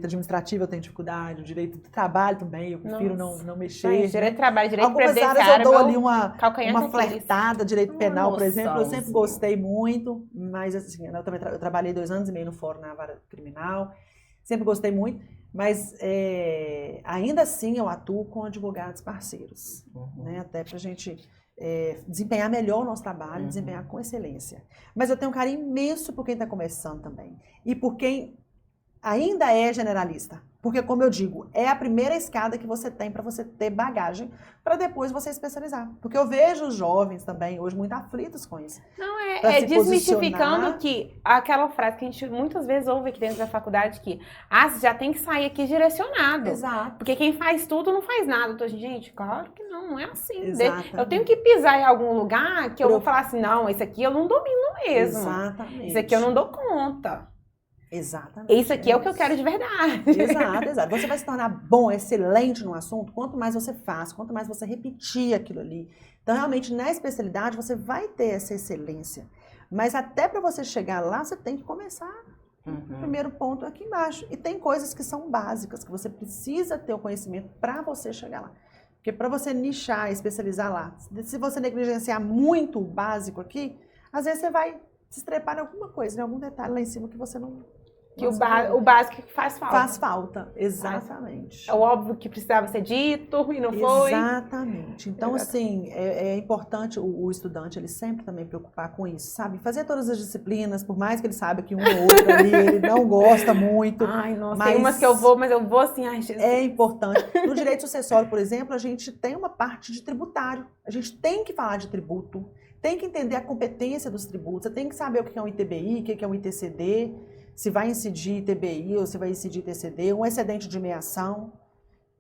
administrativo eu tenho dificuldade, o direito do trabalho também, eu prefiro não mexer. Gente, direito de trabalho, direito Algumas áreas previdenciário, eu dou meu ali uma calcanhar de Aquiles. flertada, direito penal, por exemplo, eu sempre noçãozinha. gostei muito, mas assim, eu também eu trabalhei 2 anos e meio no fórum na vara criminal, sempre gostei muito, mas ainda assim eu atuo com advogados parceiros, né, até pra gente desempenhar melhor o nosso trabalho, desempenhar com excelência. Mas eu tenho um carinho imenso por quem está começando também, e por quem ainda é generalista. Porque, como eu digo, é a primeira escada que você tem para você ter bagagem para depois você especializar. Porque eu vejo os jovens também hoje muito aflitos com isso. Não, Pra é se desmistificando posicionar. que aquela frase que a gente muitas vezes ouve aqui dentro da faculdade que você já tem que sair aqui direcionado. Exato. Porque quem faz tudo não faz nada. Então, gente, claro que não é assim. Exatamente. Eu tenho que pisar em algum lugar que eu Pro- vou falar assim, não, esse aqui eu não domino mesmo. Exatamente. Isso aqui eu não dou conta. Exatamente. Isso aqui é o que eu quero de verdade. Exato. Você vai se tornar bom, excelente no assunto, quanto mais você faz, quanto mais você repetir aquilo ali. Então, realmente, na especialidade, você vai ter essa excelência. Mas até para você chegar lá, você tem que começar. O primeiro ponto aqui embaixo. E tem coisas que são básicas, que você precisa ter o conhecimento para você chegar lá. Porque para você nichar, especializar lá, se você negligenciar muito o básico aqui, às vezes você vai se estrepar em alguma coisa, em algum detalhe lá em cima que você não... Que o básico que faz falta. Faz falta, exatamente. É o óbvio que precisava ser dito e não foi. Exatamente. Então, assim, é importante o estudante, ele sempre também preocupar com isso, sabe? Fazer todas as disciplinas, por mais que ele saiba que um ou outro ali, ele não gosta muito. Ai, nossa, mas tem umas que eu vou, mas eu vou assim, ai, Jesus. É importante. No direito sucessório, por exemplo, a gente tem uma parte de tributário. A gente tem que falar de tributo, tem que entender a competência dos tributos, você tem que saber o que é um ITBI, o que é um ITCD, se vai incidir ITBI ou se vai incidir ITCD, um excedente de meação.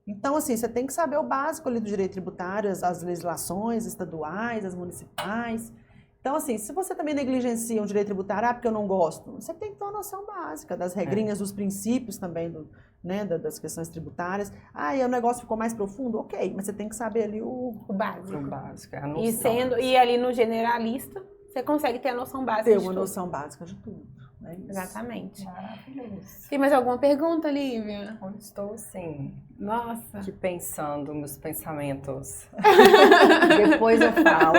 Então, assim, você tem que saber o básico ali do direito tributário, as legislações estaduais, as municipais. Então, assim, se você também negligencia um direito tributário, porque eu não gosto, você tem que ter uma noção básica das regrinhas, dos princípios também, das questões tributárias. E o negócio ficou mais profundo? Ok, mas você tem que saber ali o básico. O básico, é a noção. E ali no generalista, você consegue ter a noção básica ter de uma tudo. noção básica de tudo. É isso. Exatamente. Maravilhoso. Tem mais alguma pergunta, Lívia? Eu estou, assim, Nossa. aqui pensando meus pensamentos. Depois eu falo.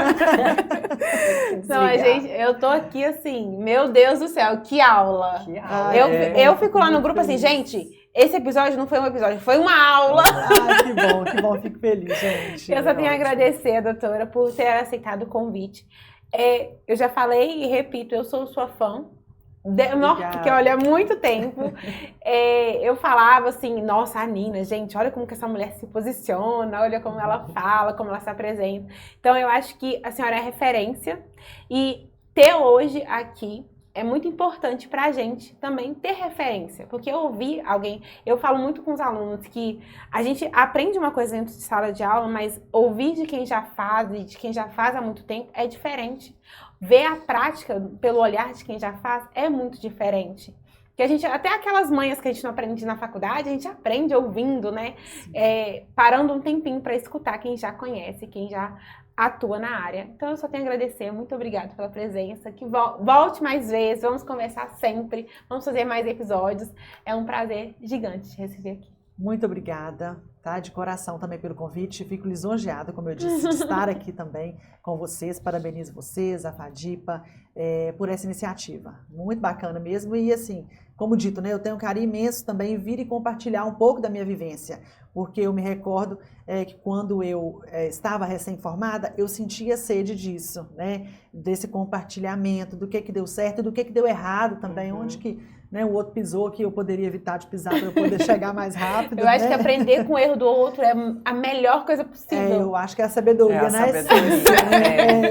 Não, gente, eu tô aqui assim, meu Deus do céu, que aula. Que Ah, aula. Eu fico lá no muito grupo assim, feliz. gente, esse episódio não foi um episódio, foi uma aula. Ah, que bom, fico feliz, gente. Eu só tenho a Ótimo. agradecer a doutora por ter aceitado o convite. Eu já falei e repito, eu sou sua fã. Porque olha, há muito tempo eu falava assim, nossa, a Nina, gente, olha como que essa mulher se posiciona, olha como ela fala, como ela se apresenta. Então eu acho que a senhora é referência e ter hoje aqui é muito importante pra gente também ter referência, porque eu ouvi alguém, eu falo muito com os alunos que a gente aprende uma coisa dentro de sala de aula, mas ouvir de quem já faz e de quem já faz há muito tempo é diferente. Ver a prática pelo olhar de quem já faz é muito diferente. Que a gente, até aquelas manhas que a gente não aprende na faculdade, a gente aprende ouvindo, né? Parando um tempinho para escutar quem já conhece, quem já atua na área. Então eu só tenho a agradecer, muito obrigada pela presença, que volte mais vezes, vamos conversar sempre, vamos fazer mais episódios. É um prazer gigante te receber aqui. Muito obrigada, tá? De coração também pelo convite. Fico lisonjeada, como eu disse, de estar aqui também com vocês. Parabenizo vocês, a FADIPA, por essa iniciativa. Muito bacana mesmo. E assim, como dito, né, eu tenho um carinho imenso também em vir e compartilhar um pouco da minha vivência. Porque eu me recordo que quando eu estava recém-formada, eu sentia sede disso, né? Desse compartilhamento, do que deu certo e do que deu errado também, onde que... Né, o outro pisou que eu poderia evitar de pisar para eu poder chegar mais rápido. Eu acho que aprender com o erro do outro é a melhor coisa possível. Eu acho que é a sabedoria, né?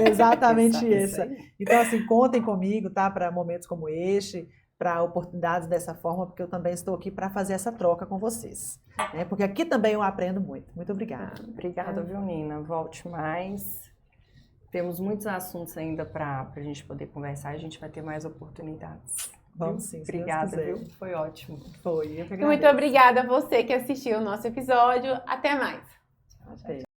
Exatamente isso. Então, assim, contem comigo, tá? Para momentos como este, para oportunidades dessa forma, porque eu também estou aqui para fazer essa troca com vocês. Né? Porque aqui também eu aprendo muito. Muito obrigada. Obrigada, viu, Nina? Volte mais. Temos muitos assuntos ainda para a gente poder conversar. A gente vai ter mais oportunidades. Vamos sim, obrigada, viu? Foi ótimo. Foi, eu que agradeço. Muito obrigada a você que assistiu o nosso episódio. Até mais. Tchau.